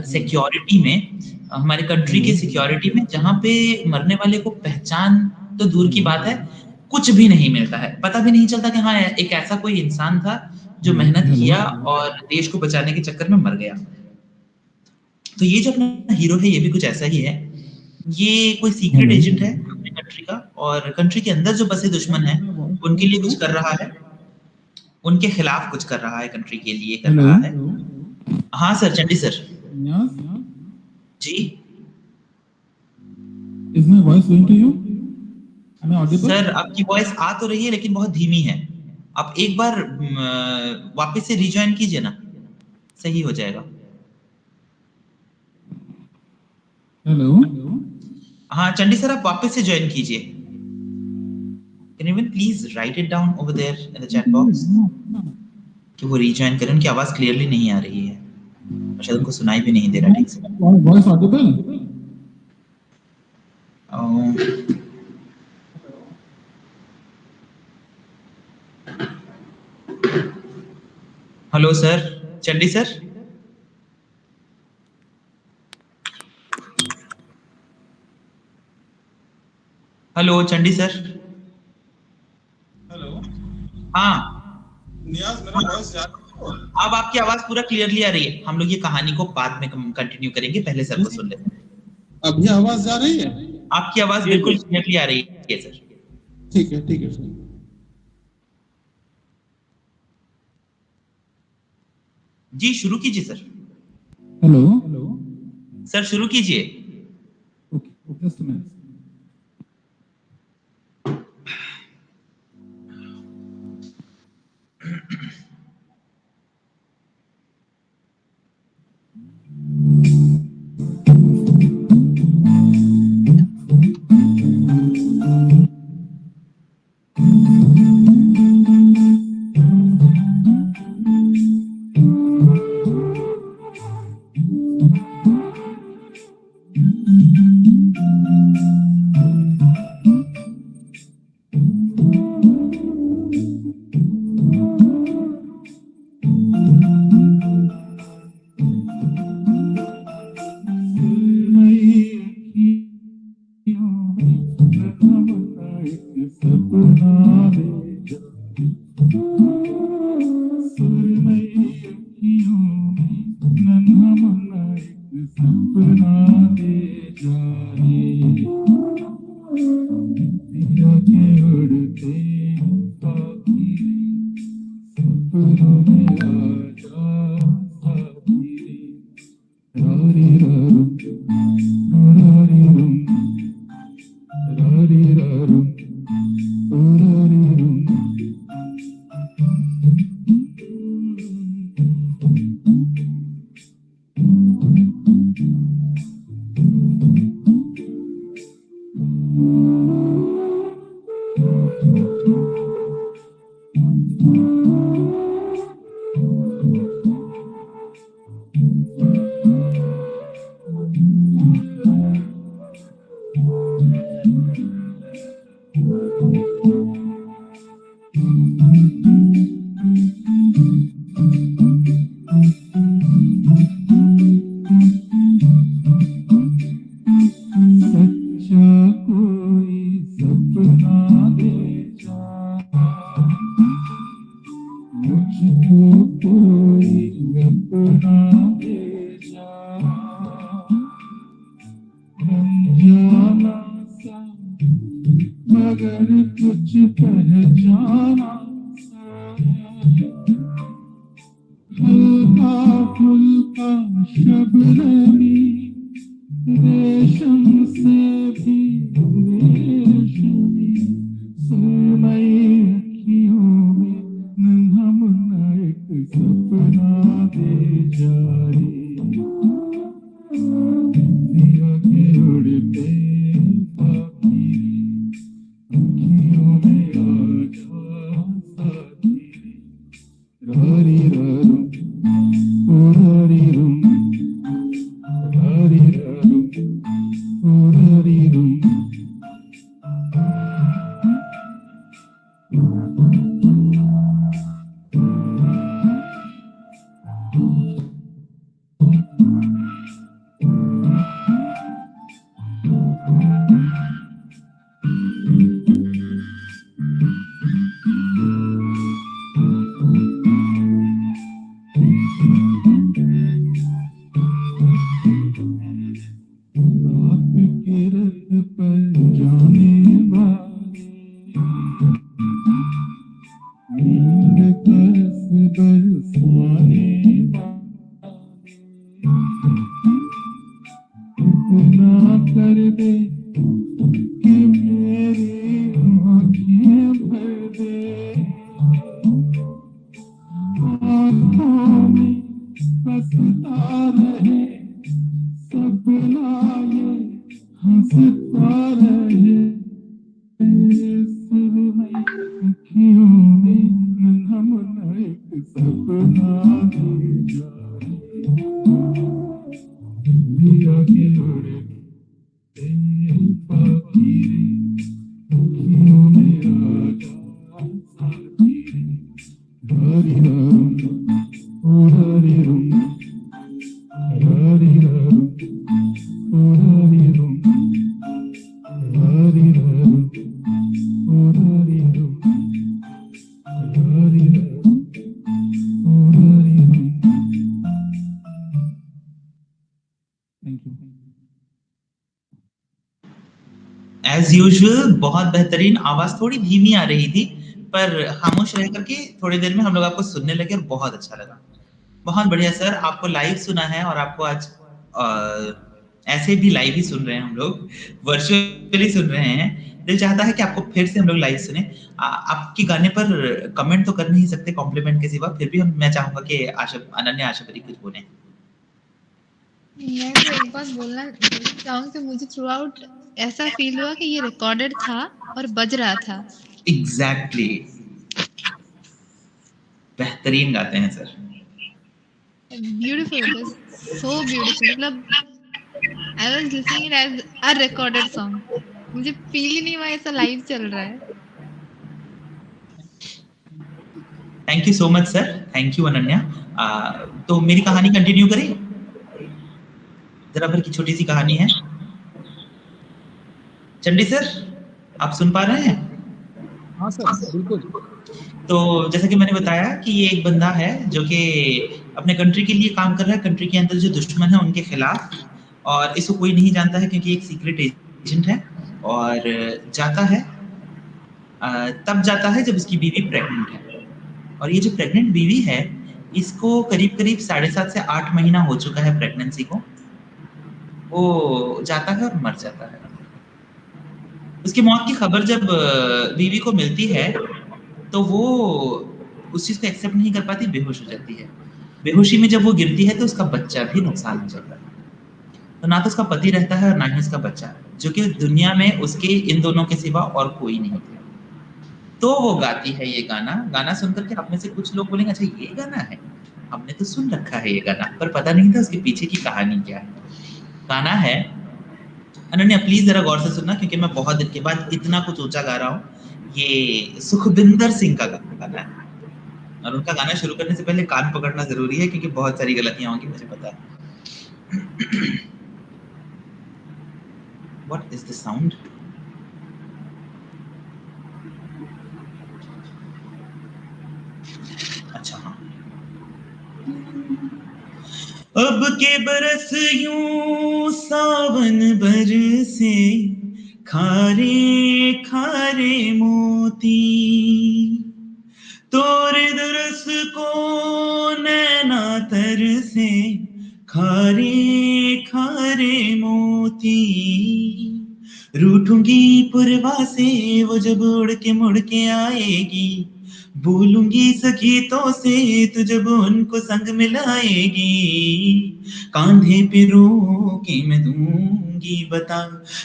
सिक्योरिटी में, हमारे कंट्री के सिक्योरिटी में, जहाँ पे मरने वाले को पहचान तो दूर की बात है, कुछ भी नहीं मिलता है। पता भी नहीं चलता कि हाँ एक ऐसा कोई इंसान था जो मेहनत किया और देश को बचाने के चक्कर में मर गया। तो ये जो अपना हीरो है ये भी कुछ ऐसा ही है। ये कोई सीक्रेट एजेंट है अपने कंट्री का, और कंट्री के अंदर जो बसे दुश्मन है उनके लिए कुछ कर रहा है, उनके खिलाफ कुछ कर रहा है, कंट्री के लिए कर रहा है। हाँ सर, चंडी सर। जी Is my voice going to you? Am I audible? Sir आपकी वॉइस आ तो रही है लेकिन बहुत धीमी है। आप एक बार वापस से रिजॉइन कीजिए ना, सही हो जाएगा। हेलो। हाँ चंडी सर, आप वापस से ज्वाइन कीजिए। Can you even please write it down over there in the chat box? कि वो रीजॉइन करें। उनकी आवाज क्लियरली नहीं आ रही है और शायद उनको सुनाई भी नहीं दे रहा ठीक से। Voice Audible? Hello sir, Chandi sir. Hello Chandi sir. Hello हाँ, नियाज, मेरा वॉइस जा रहा है? अब आपकी आवाज पूरा क्लियरली आ रही है। हम लोग ये कहानी को बाद में कंटिन्यू करेंगे, पहले सर को सुन लेते हैं। अभी आवाज जा रही है? आपकी आवाज बिल्कुल क्लियरली आ रही है सर। ठीक है, ठीक है सर। जी शुरू कीजिए सर। हेलो सर शुरू कीजिए। Okay, just a minute. As usual बहुत बेहतरीन। आवाज थोड़ी धीमी आ रही थी, पर खामोश रह करके थोड़ी देर में हम लोग आपको सुनने लगे और बहुत अच्छा लगा। बहुत बढ़िया सर, आपको लाइव सुना है और आपको आज ऐसे भी लाइव ही सुन रहे हैं, हम लोग वर्चुअली सुन रहे हैं। दिल चाहता है कि आपको फिर से हम लोग लाइव सुने। आपके गाने पर कमेंट तो कर नहीं सकते कॉम्प्लीमेंट के सिवा, फिर भी मैं चाहूंगा कि अनन्या आशापरी कुछ बोले। मैं तो एक बात बोलना चाहूँ कि मुझे थ्रू आउट ऐसा फील हुआ कि ये रिकॉर्डेड था और बज रहा था। एग्जैक्टली बेहतरीन गाते हैं sir. Beautiful, it was so beautiful. मतलब I was listening it as a recorded song. मुझे फील ही नहीं हुआ ऐसा लाइव चल रहा है। Thank you so much sir, thank you Ananya. तो मेरी कहानी कंटिन्यू करें? जरा भर की छोटी सी कहानी है। चंडी सर, आप सुन पा रहे हैं? हाँ सर, बिल्कुल। तो जैसा कि मैंने बताया कि ये एक बंदा है जो कि अपने कंट्री के लिए काम कर रहा है, कंट्री के अंदर जो दुश्मन है उनके खिलाफ, और इसको कोई नहीं जानता है क्योंकि एक सीक्रेट एजेंट है। और जाता है तब जाता है जब उसकी बीवी प्रेग्नेंट है। और ये जो प्रेग्नेंट बीवी है, इसको करीब करीब 7.5 से 8 महीना हो चुका है प्रेगनेंसी को। वो जाता है और मर जाता है। उसकी मौत की खबर जब बीवी को मिलती है तो वो उस चीज को एक्सेप्ट नहीं कर पाती, बेहोश हो जाती है। बेहोशी में जब वो गिरती है तो उसका बच्चा भी नुकसान हो जाता है। तो ना तो उसका पति रहता है और ना ही उसका बच्चा, जो कि दुनिया में उसके इन दोनों के सिवा और कोई नहीं थे। तो वो गाती है ये गाना। गाना सुनकर के आप में से कुछ लोग बोलेंगे अच्छा ये गाना है, हमने तो सुन रखा है ये गाना, पर पता नहीं था उसके पीछे की कहानी क्या है। गाना है, अनन्या प्लीज जरा गौर से सुनना क्योंकि मैं बहुत दिन के बाद इतना कुछ ऊंचा गा रहा हूँ। ये सुखबिंदर सिंह का गाना है और उनका गाना शुरू करने से पहले कान पकड़ना जरूरी है क्योंकि बहुत सारी गलतियां होंगी, मुझे पता है। What is the sound? अच्छा हाँ। अब के बरस यूं सावन बरसे, खारे खारे मोती, तोरे दरस को नैना तरसे, खारे खारे मोती। रूठूंगी पुरवा से वो जब उड़ के मुड़ के आएगी, बोलूंगी सखीतों से तू जब उनको संग मिलाएगी। कांधे पे रो के मैं दूंगी बता,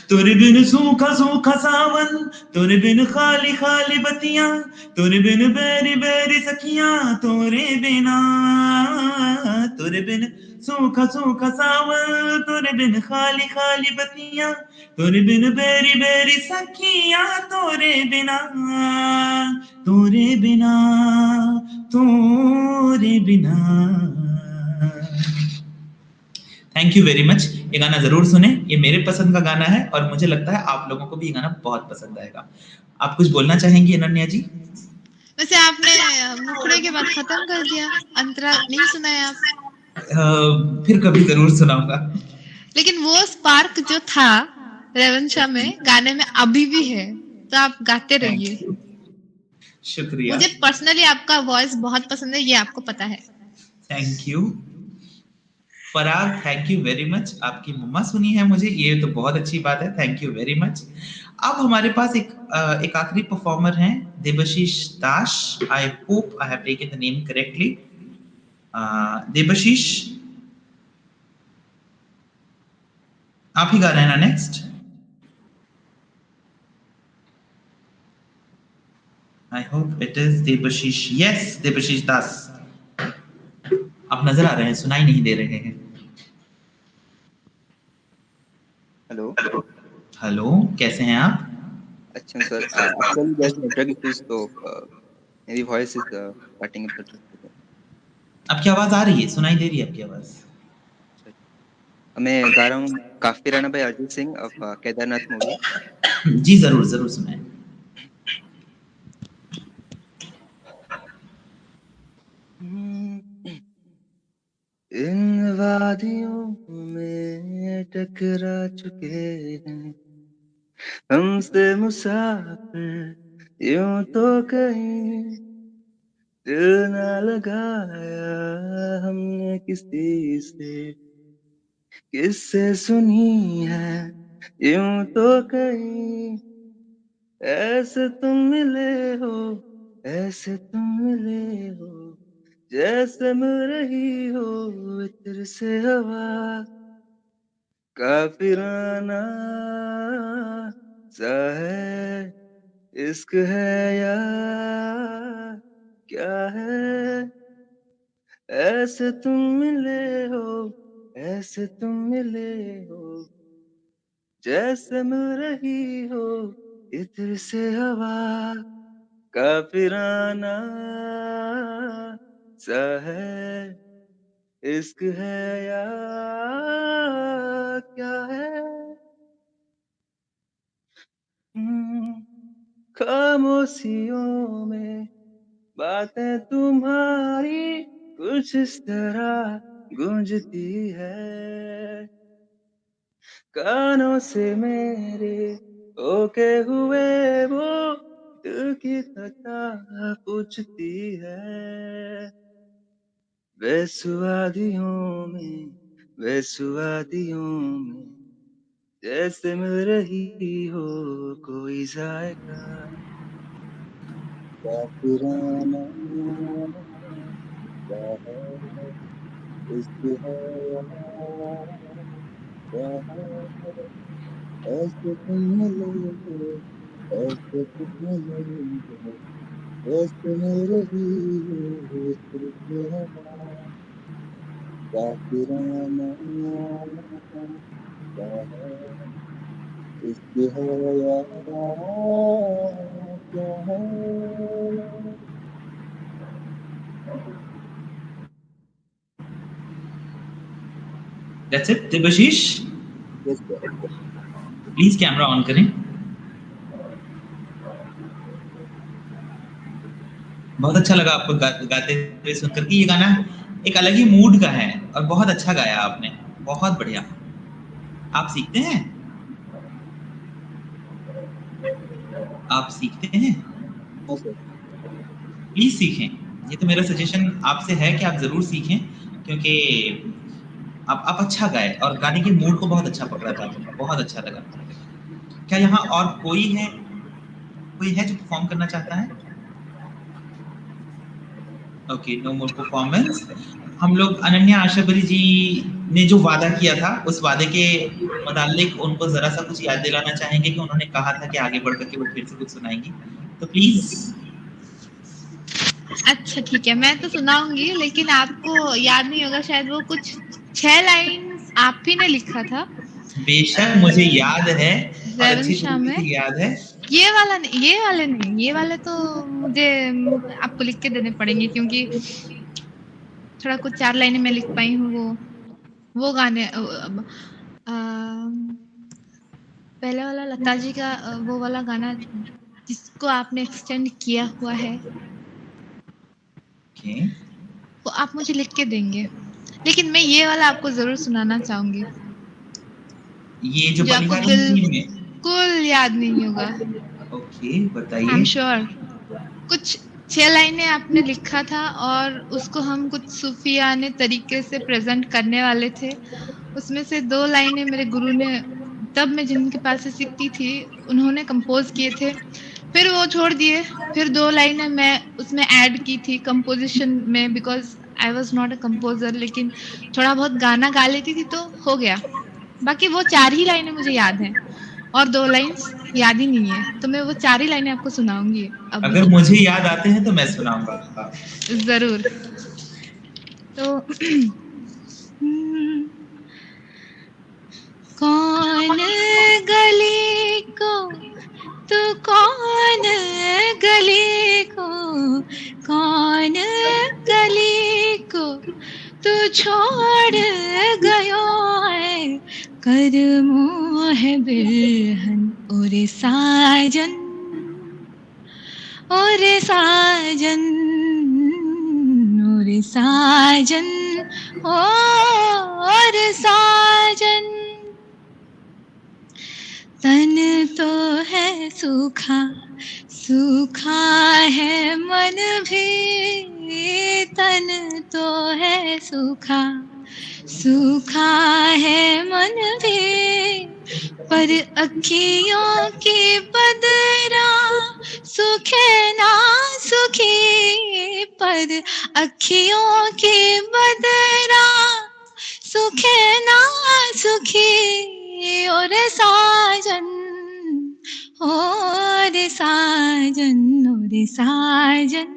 तेरे बिन सूखा सूखा सावन, तेरे बिन खाली खाली बतियां, तेरे बिन बैरी बैरी सखियां, तेरे बिना, तेरे बिन सूखा सूखा सावन, तेरे बिन खाली खाली बतियां, तेरे बिन बैरी बैरी सखियां, तेरे बिना, तेरे बिना, तेरे बिना। Thank you very much. ये गाना जरूर सुने, ये मेरे पसंद का गाना है और मुझे लगता है आप लोगों को भी ये गाना बहुत पसंद आएगा। आप कुछ बोलना चाहेंगी अनन्या जी? वैसे आपने मुखड़े के बाद खत्म कर दिया, अंतरा नहीं सुनाया आप? फिर कभी जरूर सुनाऊंगा। लेकिन वो स्पार्क जो था रेवंशा में गाने में अभी भी है, तो आप गाते रहिए। शुक्रिया। मुझे पर्सनली आपका वॉइस बहुत पसंद है, ये आपको पता है। Thank you Parag, thank you very much. आपकी मम्मा सुनी है मुझे, ये तो बहुत अच्छी बात है, थैंक यू वेरी मच। अब हमारे पास एक आखिरी परफॉर्मर हैं, Devashish Das. I hope I have taken the name correctly. Devashish, आप ही गा रहे हैं ना next? I hope it is Debashish. Yes, Debashish Das. आप नजर आ रहे हैं, सुनाई नहीं दे रहे हैं। हेलो। हेलो, कैसे हैं आप? अच्छा sir, actually there's network issues, तो मेरी voice is cutting in between. आपकी आवाज आ रही है, सुनाई दे रही है आपकी आवाज। मैं गा रहा हूँ Kaafirana by Arijit Singh of Kedarnath movie. जी जरूर जरूर सुनाएं। इन वादियों में टकरा चुके हैं हमसे मुसाफिर, यूं तो कहीं दिल ना लगाया हमने किसी से, किससे सुनी है यूं तो कहीं, ऐसे तुम मिले हो, ऐसे तुम मिले हो, जैसे मिल रही हो इत्र से हवा, काफिराना सा है इश्क है या क्या है, ऐसे तुम मिले हो, ऐसे तुम मिले हो, जैसे मिल रही हो इत्र से हवा, काफिराना सा है इश्क है या क्या है। खामोशियों में बातें तुम्हारी कुछ इस तरह गूंजती है, कानों से मेरे होके हुए वो दिल की कथा पूछती है, बेसुवादियों में, बेसुवादियों में, जैसे मिल रही हो कोई जायका, काफिराना सा है इश्क है या क्या है, ऐसे तुम मिले हो, ऐसे तुम मिले हो, जैसे मिल रही हो इत्र से हवा, काफिराना सा है इश्क है या क्या है। That's it, Devashish. Yes, sir. Please camera on करें। बहुत अच्छा लगा आपको गाते हुए सुनकर कि ये गाना एक अलग ही मूड का है और बहुत अच्छा गाया आपने, बहुत बढ़िया। आप सीखते हैं? आप सीखते हैं? प्लीज सीखें, ये तो मेरा सजेशन आपसे है कि आप जरूर सीखें, क्योंकि आप अच्छा गाए और गाने के मूड को बहुत अच्छा पकड़ा था, बहुत अच्छा लगा। क्या यहाँ और कोई है जो परफॉर्म करना चाहता है? ओके, नो मोर परफॉर्मेंस। हम लोग अनन्या आशाबरी जी ने जो वादा किया था उस वादे के मुतालिक उनको जरा सा कुछ याद दिलाना चाहेंगे कि उन्होंने कहा था कि आगे बढ़ करके वो फिर से कुछ सुनाएंगी, तो प्लीज। अच्छा ठीक है, मैं तो सुनाऊंगी, लेकिन आपको याद नहीं होगा शायद, वो कुछ 6 लाइन आप ही ने लिखा था। बेशक मुझे याद है और अच्छी शाह तरीके में से याद है। ये वाला नहीं, ये वाले नहीं, ये वाले तो मुझे आपको लिख के देने पड़ेंगे, क्योंकि थोड़ा कुछ 4 लाइनें मैं लिख पाई हूँ। वो गाने पहले वाला लता जी का वो वाला गाना जिसको आपने एक्सटेंड किया हुआ है, वो आप मुझे लिख के देंगे, लेकिन मैं ये वाला आपको जरूर सुनाना चाहूंगी। ये जो आपको बिल्कुल याद नहीं होगा। ओके, बताइए। I am sure. कुछ 6 लाइनें आपने लिखा था और उसको हम कुछ सूफियाने तरीके से प्रेजेंट करने वाले थे। उसमें से 2 लाइनें मेरे गुरु ने, तब मैं जिनके पास से सीखती थी, उन्होंने कंपोज किए थे, फिर वो छोड़ दिए। फिर 2 लाइनें मैं उसमें ऐड की थी कंपोजिशन में, because I was not a composer, लेकिन थोड़ा बहुत गाना गा लेती थी तो हो गया। बाकी वो 4 ही लाइनें मुझे याद हैं और 2 लाइन्स याद ही नहीं है, तो मैं वो 4 ही लाइनें आपको सुनाऊंगी अभी। अगर मुझे याद आते हैं तो मैं सुनाऊंगा। जरूर। तो कौन गली को तू कौन गली को, कौन गली को तू छोड़ गयो है, कर मोह बिरहन ओरे साजन, ओरे साजन, ओरे साजन, ओरे साजन। तन तो है सूखा, सूखा है मन भी, तन तो है सूखा, सूखा है मन भी, पर अखियों की बदरा सूखे ना सूखी, पर अखियों की बदरा सूखे ना सूखी, और साजन, और साजन, और साजन,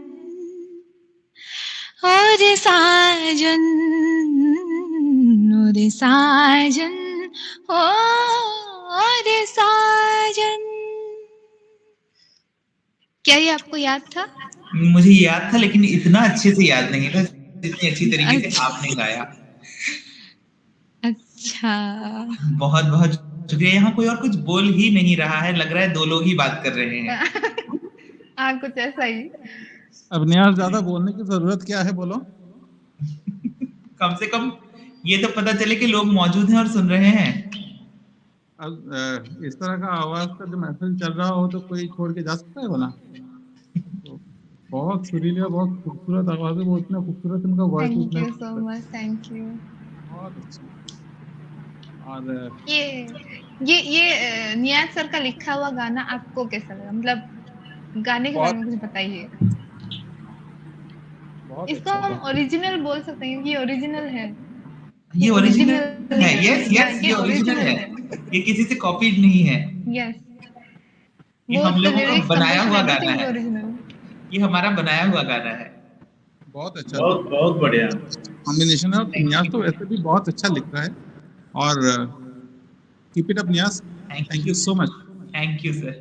और साजन, और साजन, और साजन। क्या ये आपको याद था? मुझे याद था, लेकिन इतना अच्छे से याद नहीं था जितनी अच्छी तरीके से आपने गाया। अच्छा, बहुत बहुत शुक्रिया। यहाँ कोई और कुछ बोल ही नहीं रहा है, लग रहा है 2 लोग ही बात कर रहे हैं। हाँ, कुछ ऐसा ही। अब न्यास ज्यादा बोलने की जरूरत क्या है, बोलो। कम से कम ये तो पता चले कि लोग मौजूद हैं और सुन रहे हैं। अब इस तरह का आवाज का जो महफिल चल रहा हो तो कोई छोड़ के जा सकता है बोला। तो बहुत सुरीली और बहुत खूबसूरत आवाज है, वो इतना खूबसूरत, उनका voice thank you so much, thank you. बहुत अच्छा। और ये नियाज सर का लिखा हुआ गाना आपको कैसा लगा? मतलब गाने के बारे में कुछ बताइए। इसको हम ओरिजिनल बोल सकते हैं, ये ओरिजिनल है। ये ओरिजिनल है, यस यस, ये ओरिजिनल है, ये किसी से कॉपीड नहीं है। यस, ये हम लोगों का बनाया हुआ गाना है, ये हमारा बनाया हुआ गाना है। बहुत अच्छा, बहुत बहुत बढ़िया कॉम्बिनेशन है। न्यास तो वैसे भी बहुत अच्छा लिख रहा है, और कीप इट अप न्यास, thank you so much. Thank you sir,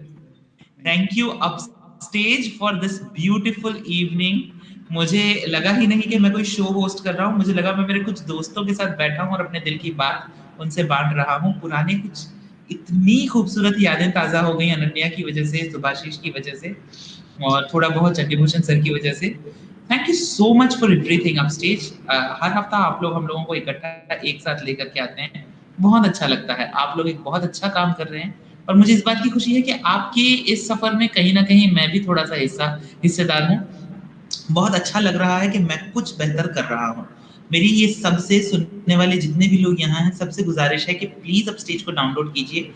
thank you upstage for this beautiful evening. मुझे लगा ही नहीं कि मैं कोई शो होस्ट कर रहा हूँ, मुझे लगा मैं मेरे कुछ दोस्तों के साथ बैठा हूँ और अपने दिल की बात उनसे बांट रहा हूँ। पुराने कुछ इतनी खूबसूरत यादें ताज़ा हो गई अनन्या की वजह से, सुभाशीष की वजह से, और थोड़ा बहुत चंडीभूषण सर की वजह से। Thank you so much for everything upstage. हर हफ्ता आप लोग हम लोगों को इकट्ठा एक साथ लेकर के आते हैं, बहुत अच्छा लगता है। आप लोग एक बहुत अच्छा काम कर रहे हैं, और मुझे इस बात की खुशी है कि आपके इस सफर में कहीं ना कहीं मैं भी थोड़ा सा हिस्सेदार हूँ। बहुत अच्छा लग रहा है कि मैं कुछ बेहतर कर रहा हूँ। मेरी ये सबसे सुनने वाले जितने भी लोग यहाँ हैं, सबसे गुजारिश है कि प्लीज अपस्टेज को डाउनलोड कीजिए।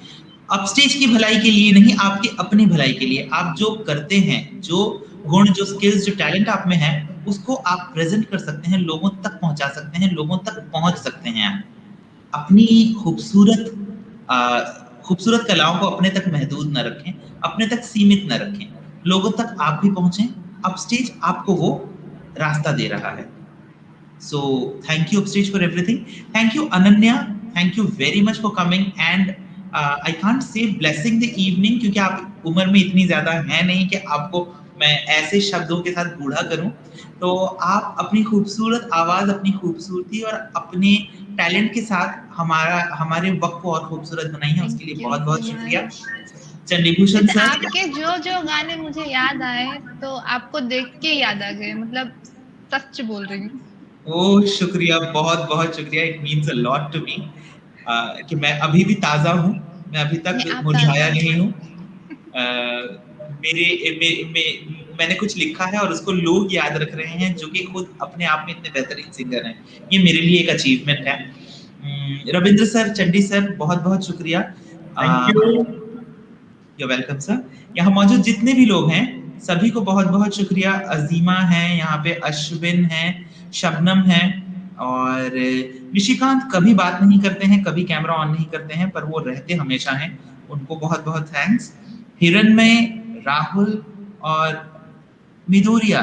अपस्टेज की भलाई के लिए नहीं, आपकी अपनी भलाई के लिए। आप जो करते हैं, जो गुण, जो स्किल्स, जो टैलेंट आप में है, उसको आप प्रेजेंट कर सकते हैं, लोगों तक पहुंचा सकते हैं, लोगों तक पहुंच सकते हैं। अपनी खूबसूरत कलाओं को अपने तक महदूद न रखें, अपने तक सीमित न रखें, लोगों तक आप भी पहुंचें। अपस्टेज आपको वो रास्ता दे रहा है। So thank you upstage for everything. Thank you Ananya, thank you very much for coming, and I can't say blessing the evening, क्योंकि आप उम्र में इतनी ज्यादा है नहीं कि आपको मैं ऐसे शब्दों के साथ बूढ़ा करूं। तो आप अपनी खूबसूरत आवाज, अपनी खूबसूरती और अपने टैलेंट के साथ हमारे वक्त को और खूबसूरत बनाई है, उसके लिए बहुत बहुत शुक्रिया। चंडीभूषण सर, आपके जो गाने मुझे याद आए तो आपको देख के याद आ गए, मतलब सच बोल रही हूँ। ओह शुक्रिया, बहुत बहुत शुक्रिया। It means a lot to me कि मैं अभी भी ताज़ा हूँ, मैं अभी तक मुरझाया नहीं हूँ। मैंने कुछ लिखा है और उसको लोग याद रख रहे हैं, जो कि खुद अपने आप में इतने बेहतरीन सिंगर हैं। ये मेरे लिए एक अचीवमेंट है। रविंद्र सर, चंडी सर, बहुत बहुत शुक्रिया। Thank you. You welcome sir. यहाँ मौजूद जितने भी लोग हैं सभी को बहुत बहुत शुक्रिया। अजीमा है यहाँ पे, अश्विन है, शबनम है, और निशिकांत कभी बात नहीं करते हैं, कभी कैमरा ऑन नहीं करते हैं, पर वो रहते हमेशा हैं, उनको बहुत बहुत थैंक्स। हिरण्मय, राहुल और मिदोरिया,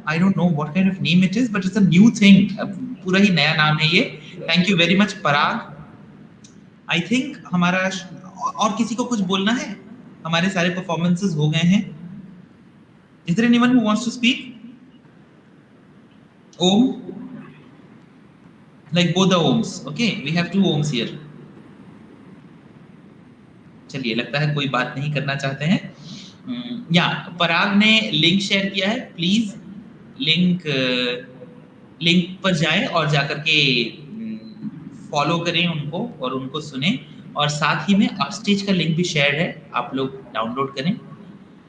I don't know what kind of name it is, but it's a new thing. पूरा ही नया नाम है ये। Thank you very much Parag. I think हमारा और किसी को कुछ बोलना है? हमारे सारे परफॉर्मेंसेस हो गए हैं। Is there anyone who wants to speak? Om? Like both the Oms. Okay, we have 2 Oms here. चलिए, लगता है कोई बात नहीं करना चाहते हैं। या पराग ने लिंक शेयर किया है, प्लीज लिंक पर जाएं और जाकर के फॉलो करें उनको और उनको सुने, और साथ ही में अपस्टेज का लिंक भी शेयर है, आप लोग डाउनलोड करें।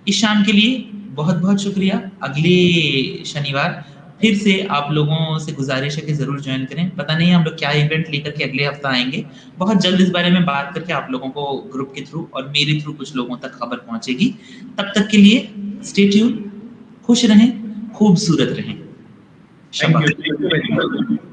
इस शाम के लिए बहुत बहुत शुक्रिया। अगले शनिवार फिर से आप लोगों से गुजारिश है कि जरूर ज्वाइन करें। पता नहीं हम लोग क्या इवेंट लेकर के अगले हफ्ता आएंगे, बहुत जल्द इस बारे में बात करके आप लोगों को ग्रुप के थ्रू और मेरे थ्रू कुछ लोगों तक खबर पहुंचेगी। तब तक के लिए स्टे ट्यून, खुश रहें, खूबसूरत रहें। Thank you very much.